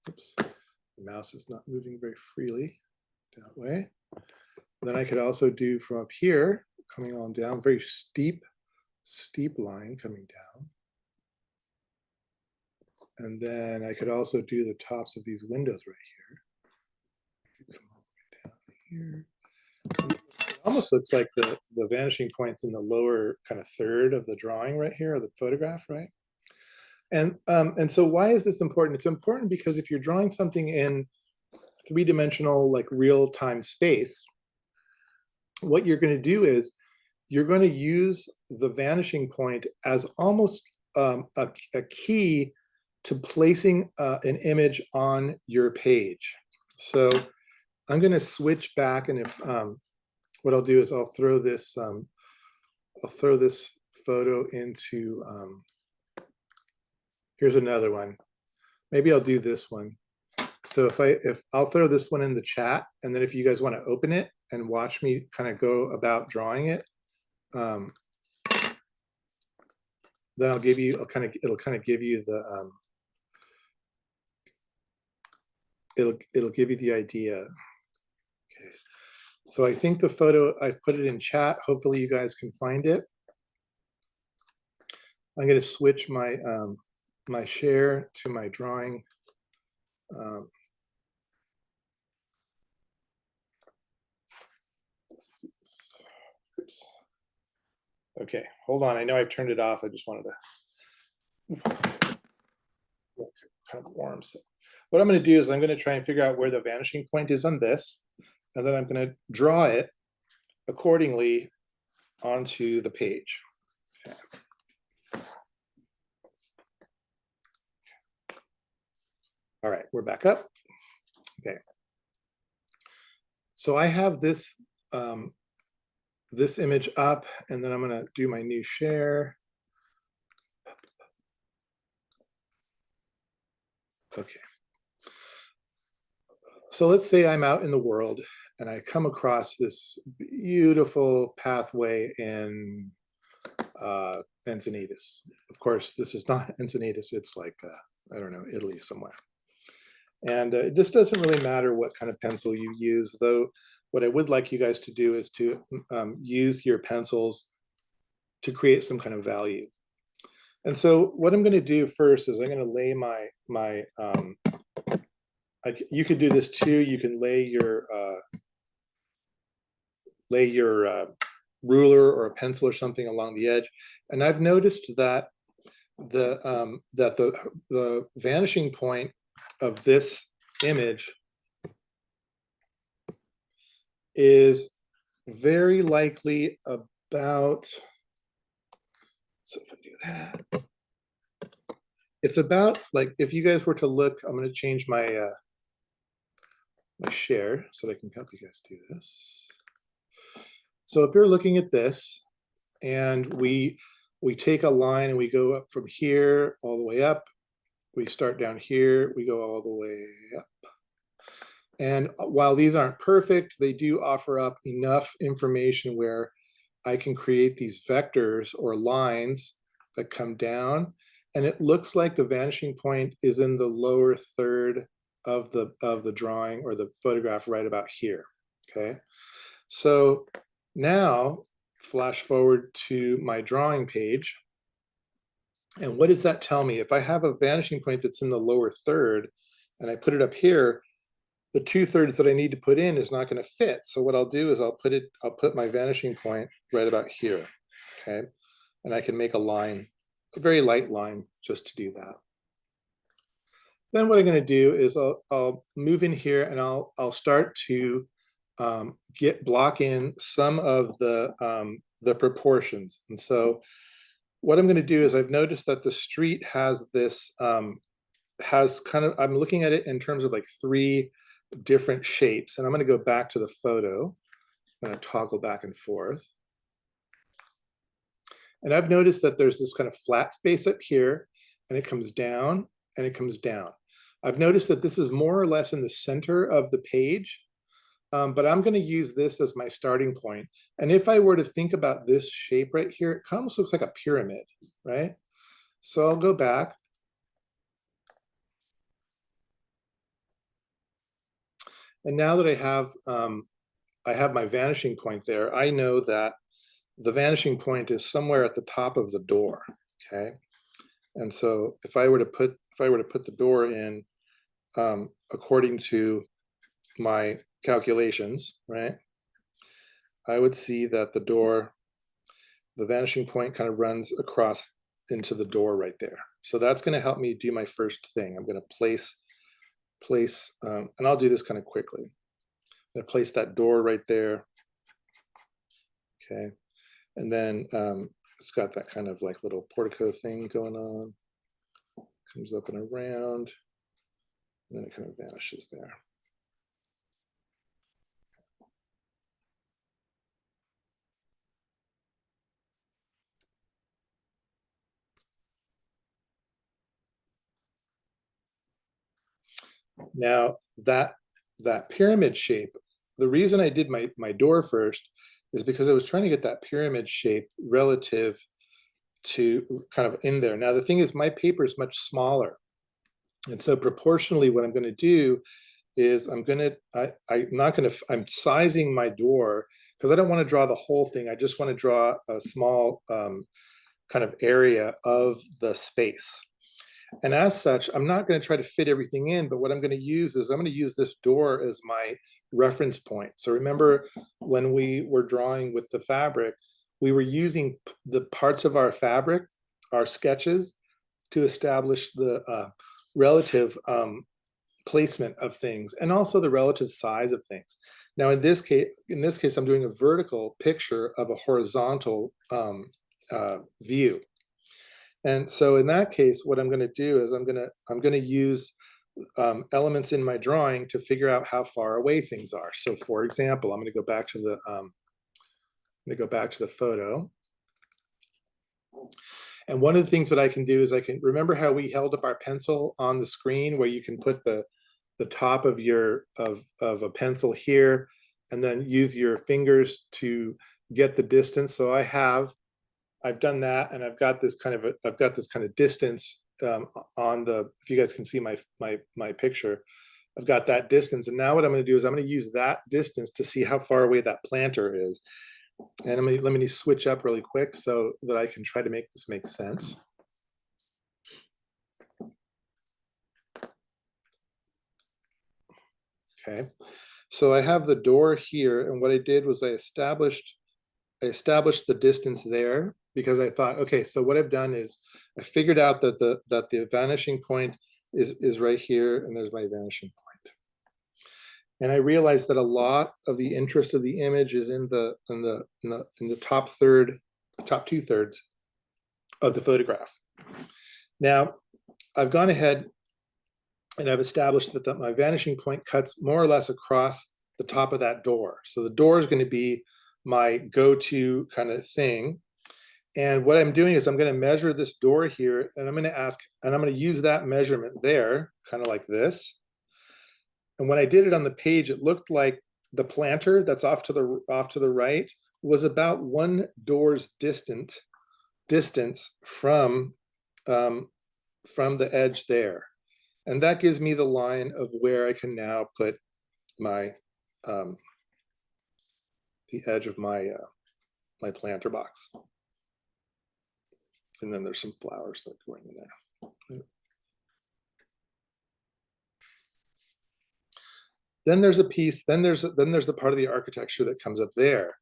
Speaker 1: Oops, the mouse is not moving very freely that way. Then I could also do from up here, coming on down, very steep line coming down. And then I could also do the tops of these windows right here. Come all the way down here. It almost looks like the vanishing points in the lower kind of third of the drawing right here, or the photograph, right? And so why is this important? It's important because if you're drawing something in three-dimensional, like real-time space, what you're going to do is you're going to use the vanishing point as almost a key to placing an image on your page. So I'm going to switch back, and if what I'll do is I'll throw this photo into here's another one. Maybe I'll do this one. So if I'll throw this one in the chat, and then if you guys want to open it and watch me kind of go about drawing it, then it'll kind of give you the it'll give you the idea. Okay. So I think the photo, I've put it in chat. Hopefully you guys can find it. I'm going to switch my my share to my drawing. Oops. Okay, hold on. I know I've turned it off. I just wanted to kind of warm. So what I'm going to do is I'm going to try and figure out where the vanishing point is on this, and then I'm going to draw it accordingly onto the page. All right, we're back up. Okay. So I have this this image up, and then I'm going to do my new share. Okay. So let's say I'm out in the world and I come across this beautiful pathway in Encinitas. Of course, this is not Encinitas. It's like, I don't know, Italy somewhere. And this doesn't really matter what kind of pencil you use, though what I would like you guys to do is to use your pencils to create some kind of value. And so what I'm going to do first is I'm going to lay you could do this too. You can lay your ruler or a pencil or something along the edge. And I've noticed that the vanishing point of this image is very likely about, so if I do that, it's about, like, if you guys were to look, I'm going to change my my share so that I can help you guys do this. So if you're looking at this and we take a line and we go up from here all the way up, we start down here, we go all the way up. And while these aren't perfect, they do offer up enough information where I can create these vectors or lines that come down. And it looks like the vanishing point is in the lower third of the drawing or the photograph right about here. Okay. So now flash forward to my drawing page. And what does that tell me? If I have a vanishing point that's in the lower third and I put it up here, the 2/3 that I need to put in is not going to fit. So what I'll do is I'll put my vanishing point right about here. Okay. And I can make a line, a very light line, just to do that. Then what I'm going to do is I'll move in here and I'll start to block in some of the proportions. And so what I'm going to do is I've noticed that the street has this has kind of, I'm looking at it in terms of like 3 different shapes. And I'm going to go back to the photo. I'm going to toggle back and forth. And I've noticed that there's this kind of flat space up here, and it comes down and it comes down. I've noticed that this is more or less in the center of the page, but I'm going to use this as my starting point. And if I were to think about this shape right here, it almost looks like a pyramid, right? So I'll go back. And now that I have my vanishing point there, I know that the vanishing point is somewhere at the top of the door. Okay. And so if I were to put the door in according to my calculations, right, I would see that the vanishing point kind of runs across into the door right there. So that's going to help me do my first thing. I'm going to place, and I'll do this kind of quickly. I'm going to place that door right there. Okay. And then it's got that kind of like little portico thing going on. Comes up and around, and then it kind of vanishes there. Now that pyramid shape, the reason I did my door first is because I was trying to get that pyramid shape relative to kind of in there. Now the thing is, my paper is much smaller, and so proportionally what I'm going to do is I'm sizing my door because I don't want to draw the whole thing. I just want to draw a small kind of area of the space. And as such, I'm not going to try to fit everything in, but what I'm going to use is I'm going to use this door as my reference point. So remember when we were drawing with the fabric, we were using the parts of our fabric, our sketches, to establish the relative placement of things and also the relative size of things. Now in this case, I'm doing a vertical picture of a horizontal view. And so in that case, what I'm going to do is I'm going to use elements in my drawing to figure out how far away things are. So for example, I'm going to go back to the photo. And one of the things that I can do is I can remember how we held up our pencil on the screen where you can put the top of your of a pencil here and then use your fingers to get the distance. So I've done that, and I've got this kind of distance on the, if you guys can see my picture, I've got that distance. And now what I'm going to do is I'm going to use that distance to see how far away that planter is. And let me switch up really quick so that I can try to make this make sense. Okay, so I have the door here, and what I did was I established the distance there because I thought, okay, so what I've done is I figured out that the vanishing point is right here, and there's my vanishing point. And I realized that a lot of the interest of the image is in the top 2/3 of the photograph. Now, I've gone ahead and I've established that my vanishing point cuts more or less across the top of that door. So the door is going to be my go-to kind of thing. And what I'm doing is I'm going to measure this door here, and I'm going to use that measurement there, kind of like this. And when I did it on the page, it looked like the planter that's off to the right was about one door's distance from the edge there. And that gives me the line of where I can now put my the edge of my my planter box. And then there's some flowers that are going in there. Then there's a piece, then there's the part of the architecture that comes up there.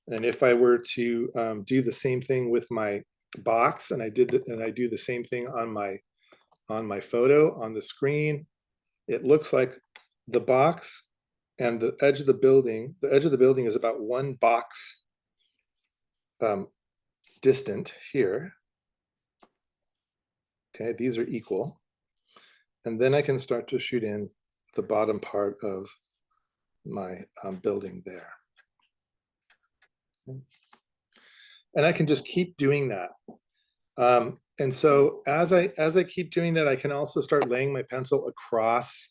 Speaker 1: And if I were to do the same thing with my box, and I do the same thing on my photo on the screen, it looks like the box and the edge of the building is about one box distant here. Okay, these are equal. And then I can start to shoot in the bottom part of my building there. And I can just keep doing that. And so as I keep doing that, I can also start laying my pencil across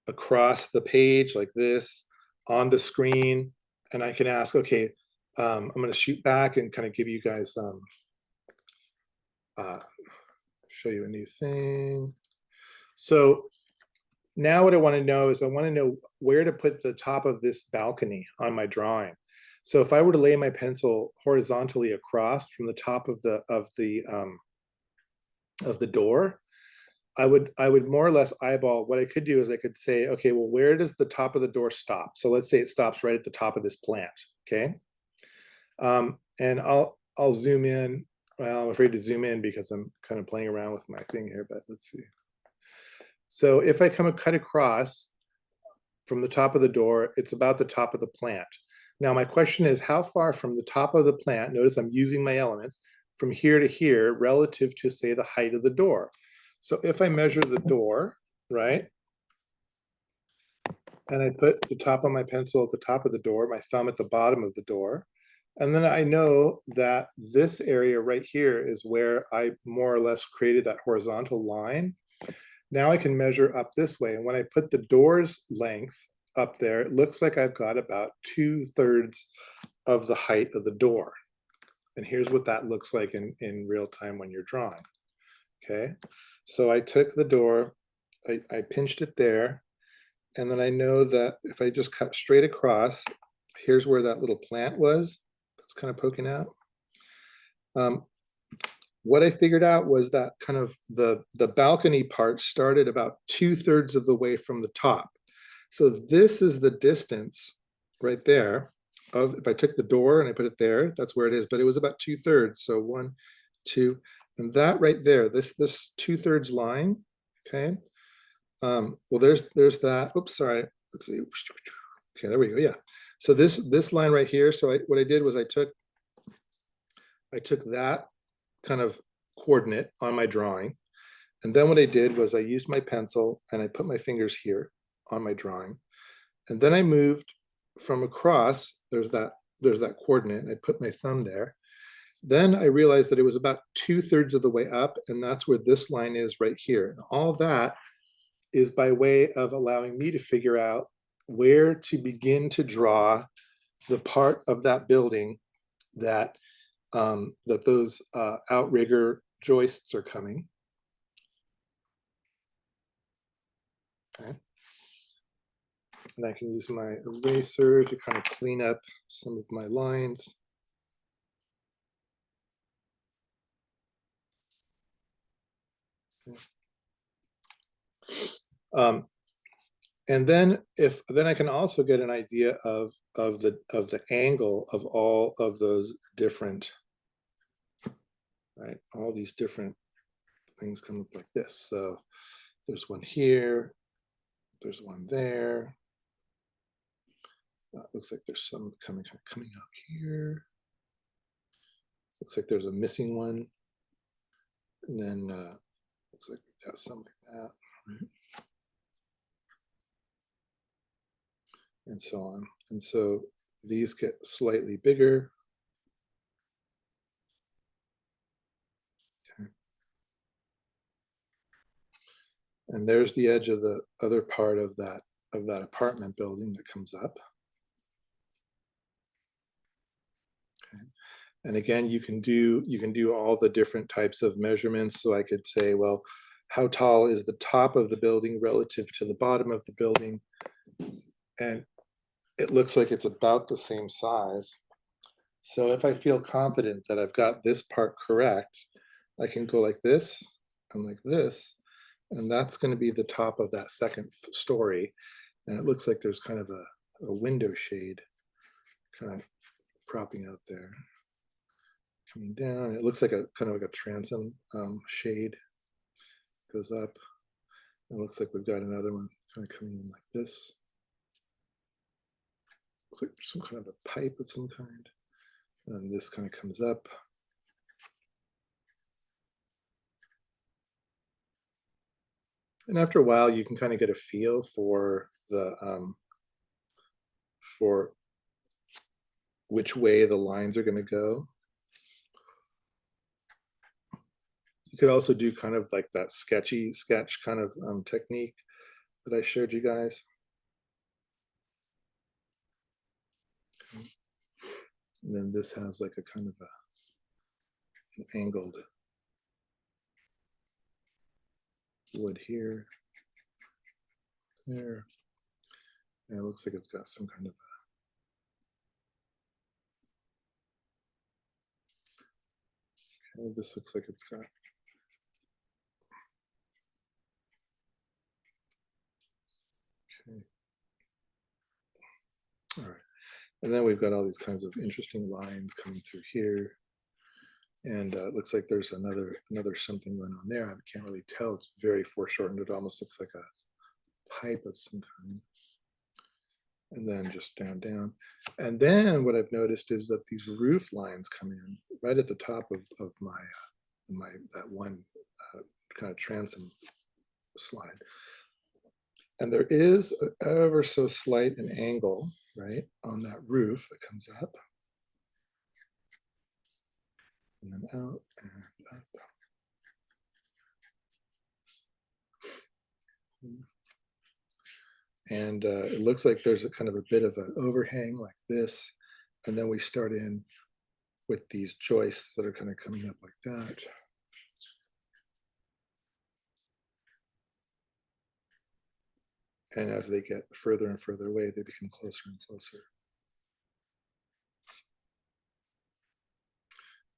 Speaker 1: the page like this on the screen. And I can ask, okay, I'm going to shoot back and kind of give you guys show you a new thing. So now what I want to know is I want to know where to put the top of this balcony on my drawing. So if I were to lay my pencil horizontally across from the top of the door, I would more or less eyeball. What I could do is I could say, okay, well, where does the top of the door stop? So let's say it stops right at the top of this plant. Okay, and I'll zoom in. Well, I'm afraid to zoom in because I'm kind of playing around with my thing here, but let's see. So if I cut across from the top of the door, it's about the top of the plant. Now my question is, how far from the top of the plant, notice I'm using my elements, from here to here relative to, say, the height of the door. So if I measure the door, right, and I put the top of my pencil at the top of the door, my thumb at the bottom of the door, and then I know that this area right here is where I more or less created that horizontal line. Now I can measure up this way. And when I put the door's length up there, it looks like I've got about 2/3 of the height of the door. And here's what that looks like in real time when you're drawing. Okay, so I took the door, I pinched it there, and then I know that if I just cut straight across, here's where that little plant was that's kind of poking out. What I figured out was that kind of the balcony part started about 2/3 of the way from the top. So this is the distance right there of, if I took the door and I put it there, that's where it is, but it was about 2/3. So 1, 2, and that right there, this 2/3 line, okay. Well, there's that. Oops, sorry. Let's see. Okay, there we go. Yeah. So this line right here. So what I did was I took that kind of coordinate on my drawing, And then what I did was I used my pencil and I put my fingers here on my drawing. And then I moved from across, there's that coordinate, and I put my thumb there. Then I realized that it was about 2/3 of the way up, and that's where this line is right here. And all that is by way of allowing me to figure out where to begin to draw the part of that building that that those outrigger joists are coming. Okay. And I can use my eraser to kind of clean up some of my lines. And then I can also get an idea of the angle of all of those different, right? All these different things come up like this. So there's one here, there's one there. Looks like there's some coming out here. Looks like there's a missing one. And then looks like we've got some like that, right? And so on. And so these get slightly bigger. Okay. And there's the edge of the other part of that apartment building that comes up. Okay. And again, you can do all the different types of measurements. So I could say, well, how tall is the top of the building relative to the bottom of the building? And it looks like it's about the same size. So if I feel confident that I've got this part correct, I can go like this and like this, and that's going to be the top of that second story. And it looks like there's kind of a window shade kind of propping out there. Coming down, it looks like a kind of like a transom shade goes up. It looks like we've got another one kind of coming in like this. Looks like some kind of a pipe of some kind. And this kind of comes up. And after a while, you can kind of get a feel for the for which way the lines are going to go. You could also do kind of like that sketch kind of technique that I showed you guys. Okay. And then this has like a kind of an angled wood here, there. And it looks like it's got some kind of okay, this looks like it's got okay. All right. And then we've got all these kinds of interesting lines coming through here. And it looks like there's another something going on there. I can't really tell. It's very foreshortened. It almost looks like a pipe of some kind. And then just down. And then what I've noticed is that these roof lines come in right at the top of my that one kind of transom slide. And there is ever so slight an angle, right, on that roof that comes up. And then out and up. And it looks like there's a kind of a bit of an overhang like this. And then we start in with these joists that are kind of coming up like that. And as they get further and further away, they become closer and closer.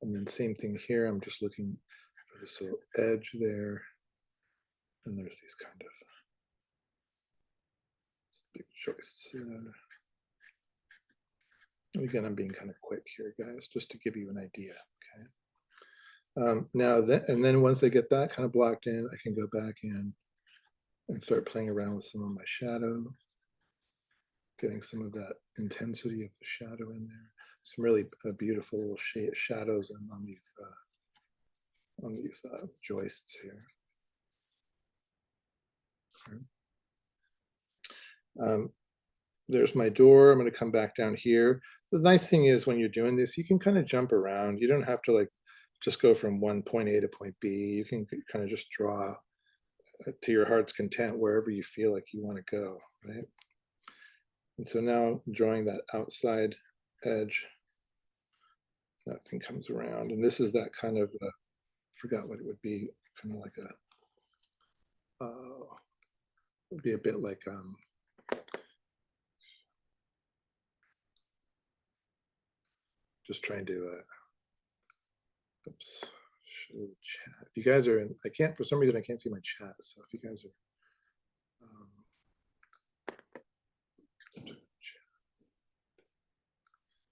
Speaker 1: And then same thing here, I'm just looking for this little edge there. And there's these kind of big joists there. And again, I'm being kind of quick here, guys, just to give you an idea, okay? Now, and then once I get that kind of blocked in, I can go back in and start playing around with some of my shadow, getting some of that intensity of the shadow in there. Some really beautiful shadows on these joists here. There's my door. I'm going to come back down here. The nice thing is when you're doing this, you can kind of jump around. You don't have to like just go from one point A to point B. You can kind of just draw to your heart's content wherever you feel like you want to go, right? And so now I'm drawing that outside edge. That thing comes around, and this is that kind of forgot what it would be, kind of like a would be a bit like just trying to oops, show chat. If you guys are in, I can't, for some reason I can't see my chat, so if you guys are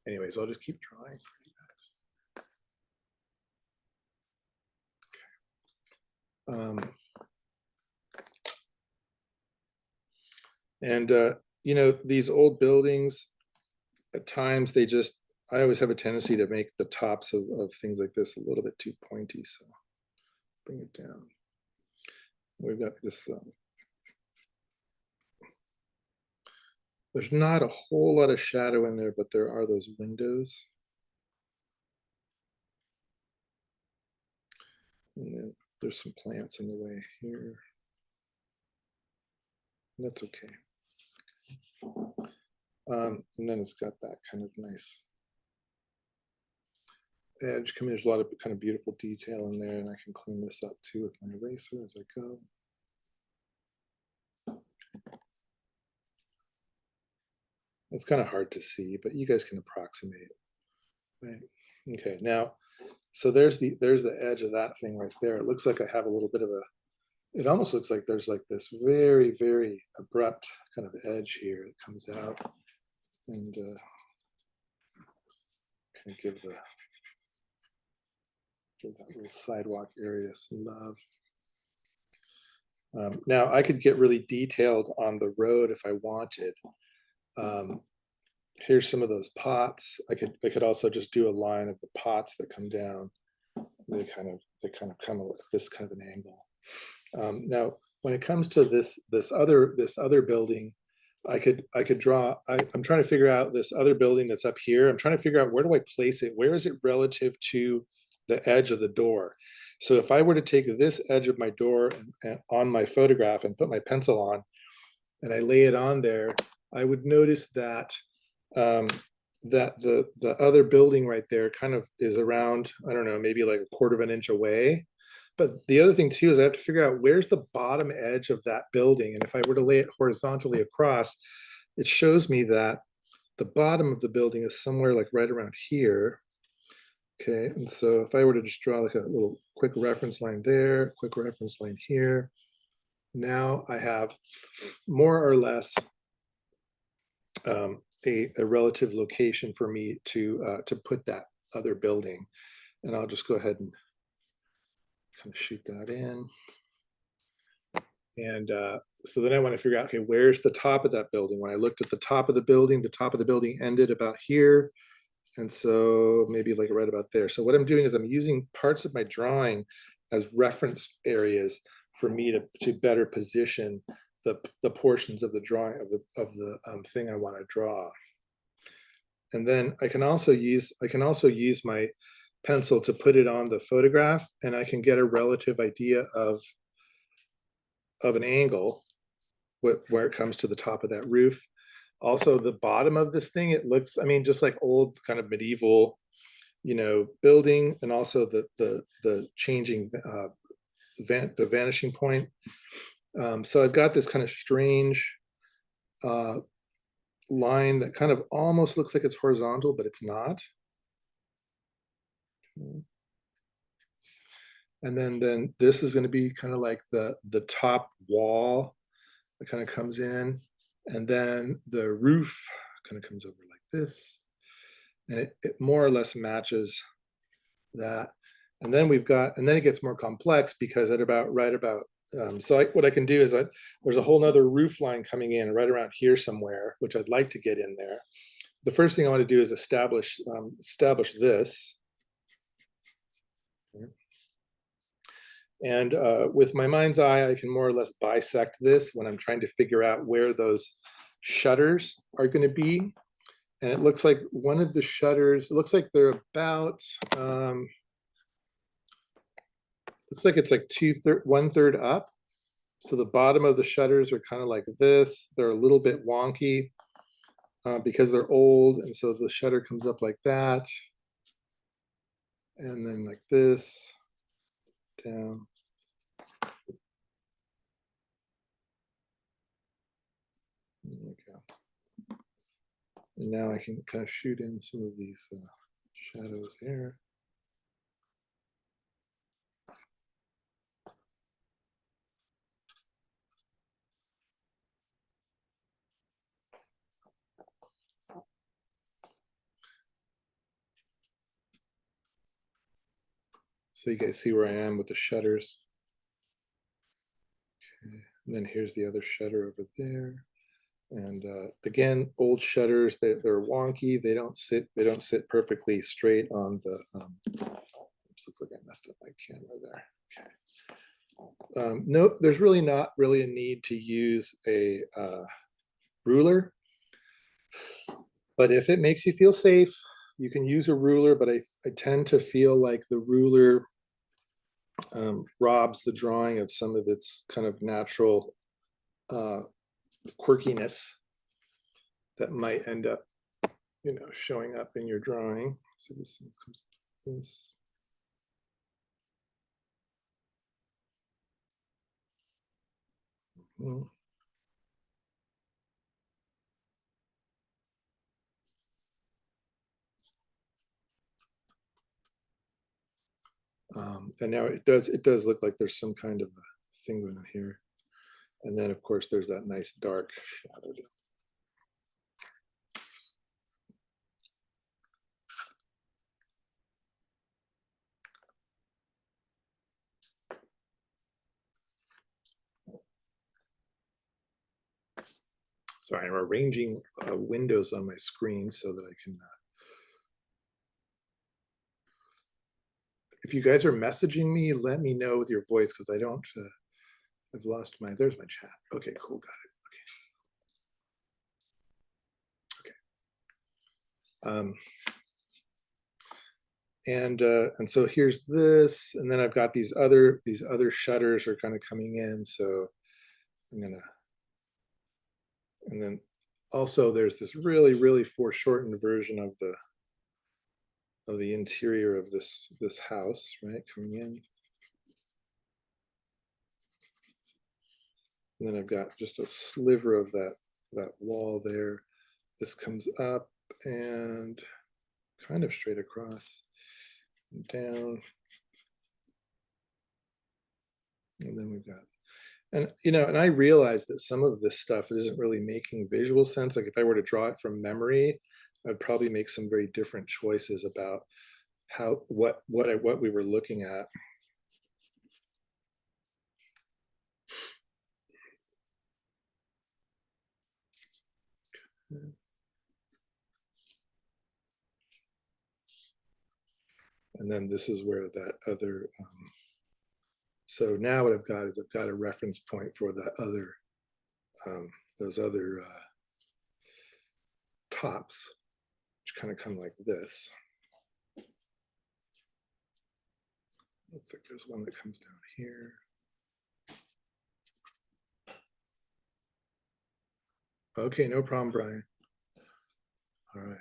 Speaker 1: anyways, I'll just keep drawing for you guys. Okay. And you know, these old buildings, at times they just, I always have a tendency to make the tops of things like this a little bit too pointy, so bring it down. We've got this, there's not a whole lot of shadow in there, but there are those windows. And then there's some plants in the way here. That's okay. And then it's got that kind of nice edge. Come in, there's a lot of kind of beautiful detail in there, and I can clean this up too with my eraser as I go. It's kind of hard to see, but you guys can approximate, right? Okay, now, so there's the edge of that thing right there. It looks like I have a little bit of a, it almost looks like there's like this very, very abrupt kind of edge here that comes out, and kind of give that little sidewalk area some love. Now I could get really detailed on the road if I wanted. Here's some of those pots. I could also just do a line of the pots that come down. They kind of come at this kind of an angle. Now, when it comes to this other building, I could draw. I'm trying to figure out this other building that's up here. I'm trying to figure out, where do I place it? Where is it relative to the edge of the door? So if I were to take this edge of my door and on my photograph and put my pencil on, and I lay it on there, I would notice that that the other building right there kind of is around, I don't know, maybe like 1/4 of an inch away. But the other thing too is I have to figure out where's the bottom edge of that building. And if I were to lay it horizontally across, it shows me that the bottom of the building is somewhere like right around here. Okay, and so if I were to just draw like a little quick reference line there, quick reference line here, now I have more or less a relative location for me to put that other building. And I'll just go ahead and kind of shoot that in. And so then I want to figure out, okay, where's the top of that building? When I looked at the top of the building ended about here. And so maybe like right about there. So what I'm doing is I'm using parts of my drawing as reference areas for me to better position the portions of the drawing of the thing I want to draw. And then I can also use my pencil to put it on the photograph, and I can get a relative idea of an angle where it comes to the top of that roof. Also, the bottom of this thing, it looks, I mean, just like old kind of medieval, you know, building, and also the changing the vanishing point. So I've got this kind of strange line that kind of almost looks like it's horizontal, but it's not. And then this is going to be kind of like the top wall that kind of comes in, and then the roof kind of comes over like this, and it more or less matches that. And then we've got, and then it gets more complex because at about so what I can do is there's a whole nother roof line coming in right around here somewhere, which I'd like to get in there. The first thing I want to do is establish this. And with my mind's eye, I can more or less bisect this when I'm trying to figure out where those shutters are going to be. And it looks like one of the shutters, it looks like they're about, looks like it's like 1/3 up. So the bottom of the shutters are kind of like this. They're a little bit wonky because they're old. And so the shutter comes up like that. And then like this, down. There we go. And now I can kind of shoot in some of these shadows here. So you guys see where I am with the shutters. Okay. And then here's the other shutter over there. And again, old shutters, they're wonky. They don't sit perfectly straight on the, oops, looks like I messed up my camera there. Okay. No, there's really not really a need to use a ruler. But if it makes you feel safe, you can use a ruler, but I tend to feel like the ruler robs the drawing of some of its kind of natural quirkiness that might end up, you know, showing up in your drawing. So this comes like this. And now it does look like there's some kind of a thing going on here. And then of course there's that nice dark shadow. Sorry, I'm arranging windows on my screen so that I can. If you guys are messaging me, let me know with your voice because I don't. I've lost my. There's my chat. Okay, cool, got it. Okay. And so here's this, and then I've got these other shutters are kind of coming in. So I'm gonna. And then also there's this really foreshortened version of the interior of this house, right, coming in. And then I've got just a sliver of that wall there. This comes up and kind of straight across and down. And then we've got, and you know, and I realized that some of this stuff isn't really making visual sense. Like if I were to draw it from memory, I'd probably make some very different choices about how what we were looking at. And then this is where that other, so now what I've got is I've got a reference point for the other, those other tops, which kind of come like this. Looks like there's one that comes down here. Okay, no problem, Brian. All right.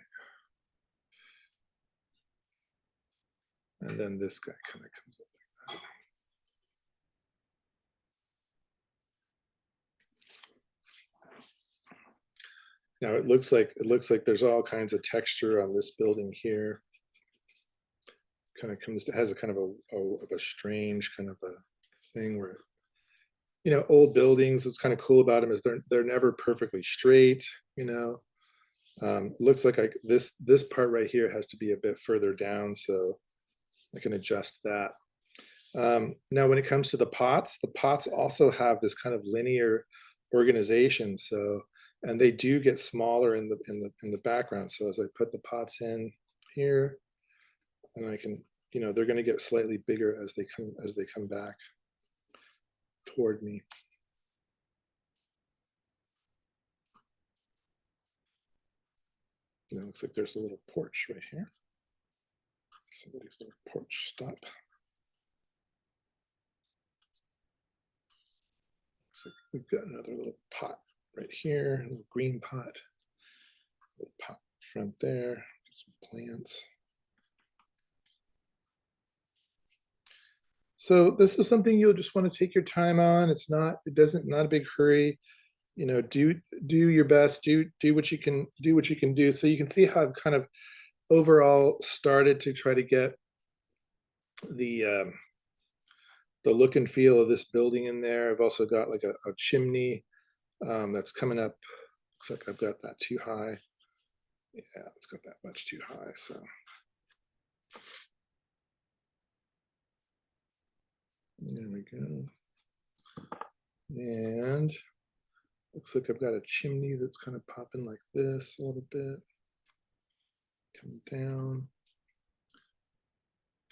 Speaker 1: And then this guy kind of comes up like that. Now it looks like there's all kinds of texture on this building here. Kind of comes to, has a kind of a strange kind of a thing where, you know, old buildings, what's kind of cool about them is they're never perfectly straight, you know. Looks like this part right here has to be a bit further down, so I can adjust that. Now when it comes to the pots also have this kind of linear organization, so, and they do get smaller in the background. So as I put the pots in here, and I can, you know, they're going to get slightly bigger as they come back. toward me. And it looks like there's a little porch right here. Somebody's little porch stop. So we've got another little pot right here, a little green pot. Little pot front there, some plants. So this is something you'll just want to take your time on. It's not, it doesn't, not a big hurry. You know, do your best, do what you can do. So you can see how I've kind of overall started to try to get the look and feel of this building in there. I've also got like a chimney that's coming up. Looks like I've got that too high. Yeah, it's got that much too high. So there we go. And looks like I've got a chimney that's kind of popping like this a little bit. Come down,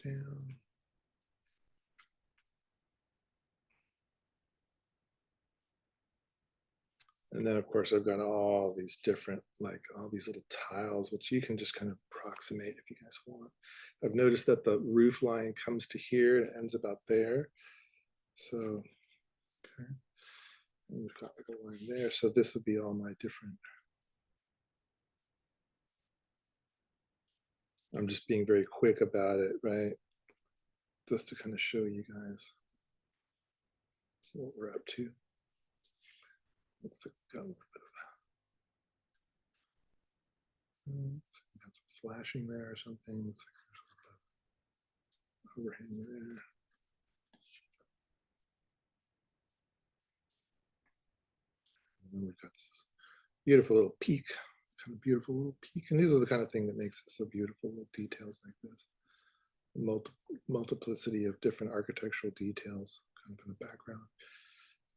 Speaker 1: down. And then of course I've got all these different, like all these little tiles, which you can just kind of approximate if you guys want. I've noticed that the roof line comes to here and ends about there. So, okay. And we've got like a line there. So this would be all my different. I'm just being very quick about it, right? Just to kind of show you guys what we're up to. Looks like we've got a little bit of got some flashing there or something. Looks like there's a overhang there. And then we've got this beautiful little peak, kind of beautiful little peak. And these are the kind of thing that makes it so beautiful, little details like this. Multiplicity of different architectural details kind of in the background.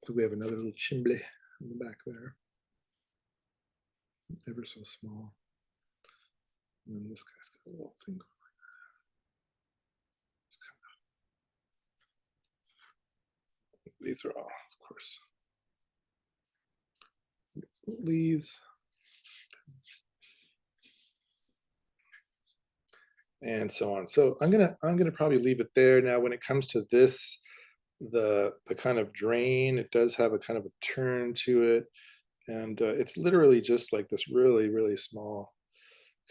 Speaker 1: So we have another little chimbley in the back there. Ever so small. And then this guy's got a little thing going like that. These are all, of course, leaves. And so on. So I'm gonna probably leave it there. Now when it comes to this, the kind of drain, it does have a kind of a turn to it. And it's literally just like this really, really small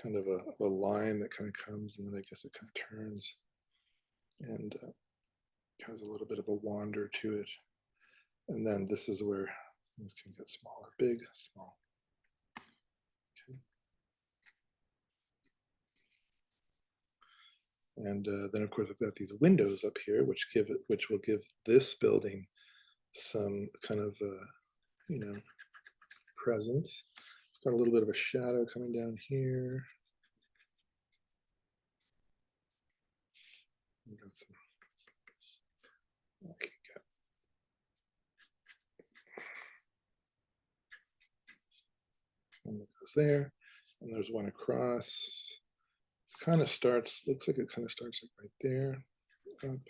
Speaker 1: kind of a line that kind of comes, and then I guess it kind of turns and has a little bit of a wander to it. And then this is where things can get smaller, big, small. Okay. And then of course I've got these windows up here, which will give this building some kind of you know, presence. It's got a little bit of a shadow coming down here. We've got some, okay, one that goes there, and there's one across. Kind of starts, looks like it kind of starts like right there, up,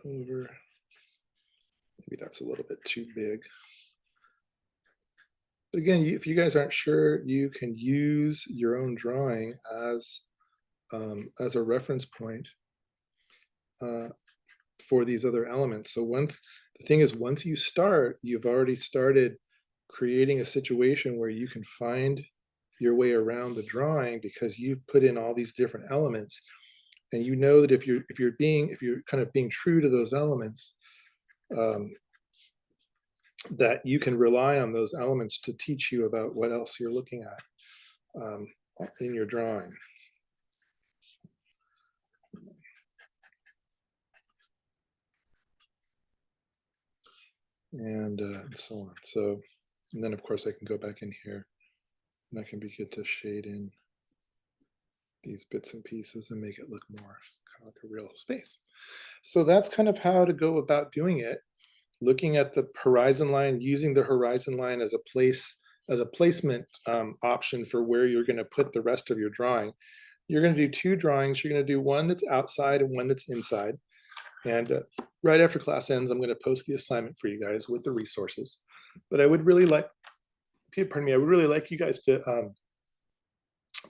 Speaker 1: over. Maybe that's a little bit too big. But again, if you guys aren't sure, you can use your own drawing as a reference point for these other elements. So the thing is, once you start, you've already started creating a situation where you can find your way around the drawing because you've put in all these different elements, and you know that if you're kind of being true to those elements, that you can rely on those elements to teach you about what else you're looking at in your drawing. And so on. So, and then of course I can go back in here and I can begin to shade in these bits and pieces and make it look more kind of like a real space. So that's kind of how to go about doing it. Looking at the horizon line, using the horizon line as a placement option for where you're going to put the rest of your drawing. You're going to do two drawings. You're going to do one that's outside and one that's inside. And right after class ends, I'm going to post the assignment for you guys with the resources. But I would really like, pardon me, I would really like you guys to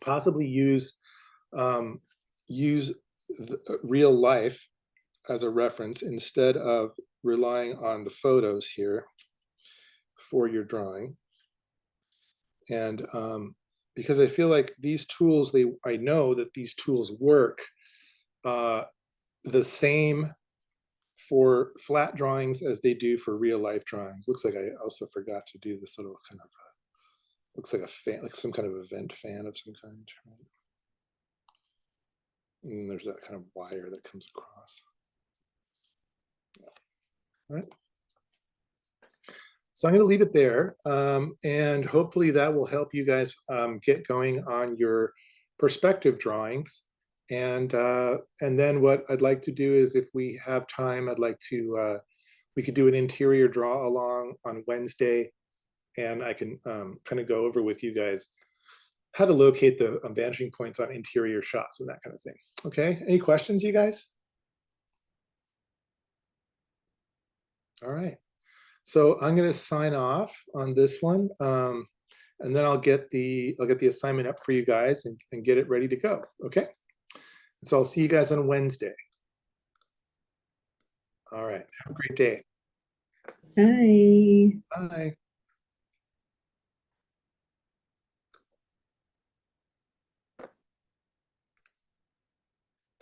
Speaker 1: possibly use real life as a reference instead of relying on the photos here for your drawing. And because I feel like these tools, I know that these tools work the same for flat drawings as they do for real life drawings. Looks like I also forgot to do this little kind of, looks like a fan, like some kind of event fan of some kind. Right? And there's that kind of wire that comes across. Yeah. All right. So I'm going to leave it there, and hopefully that will help you guys get going on your perspective drawings. And then what I'd like to do is, if we have time, I'd like to, we could do an interior draw along on Wednesday, and I can kind of go over with you guys how to locate the vanishing points on interior shots and that kind of thing. Okay, any questions, you guys? All right. So I'm going to sign off on this one, and then I'll get the assignment up for you guys and get it ready to go. Okay. So I'll see you guys on Wednesday. All right. Have a great day.
Speaker 2: Hi.
Speaker 1: Bye.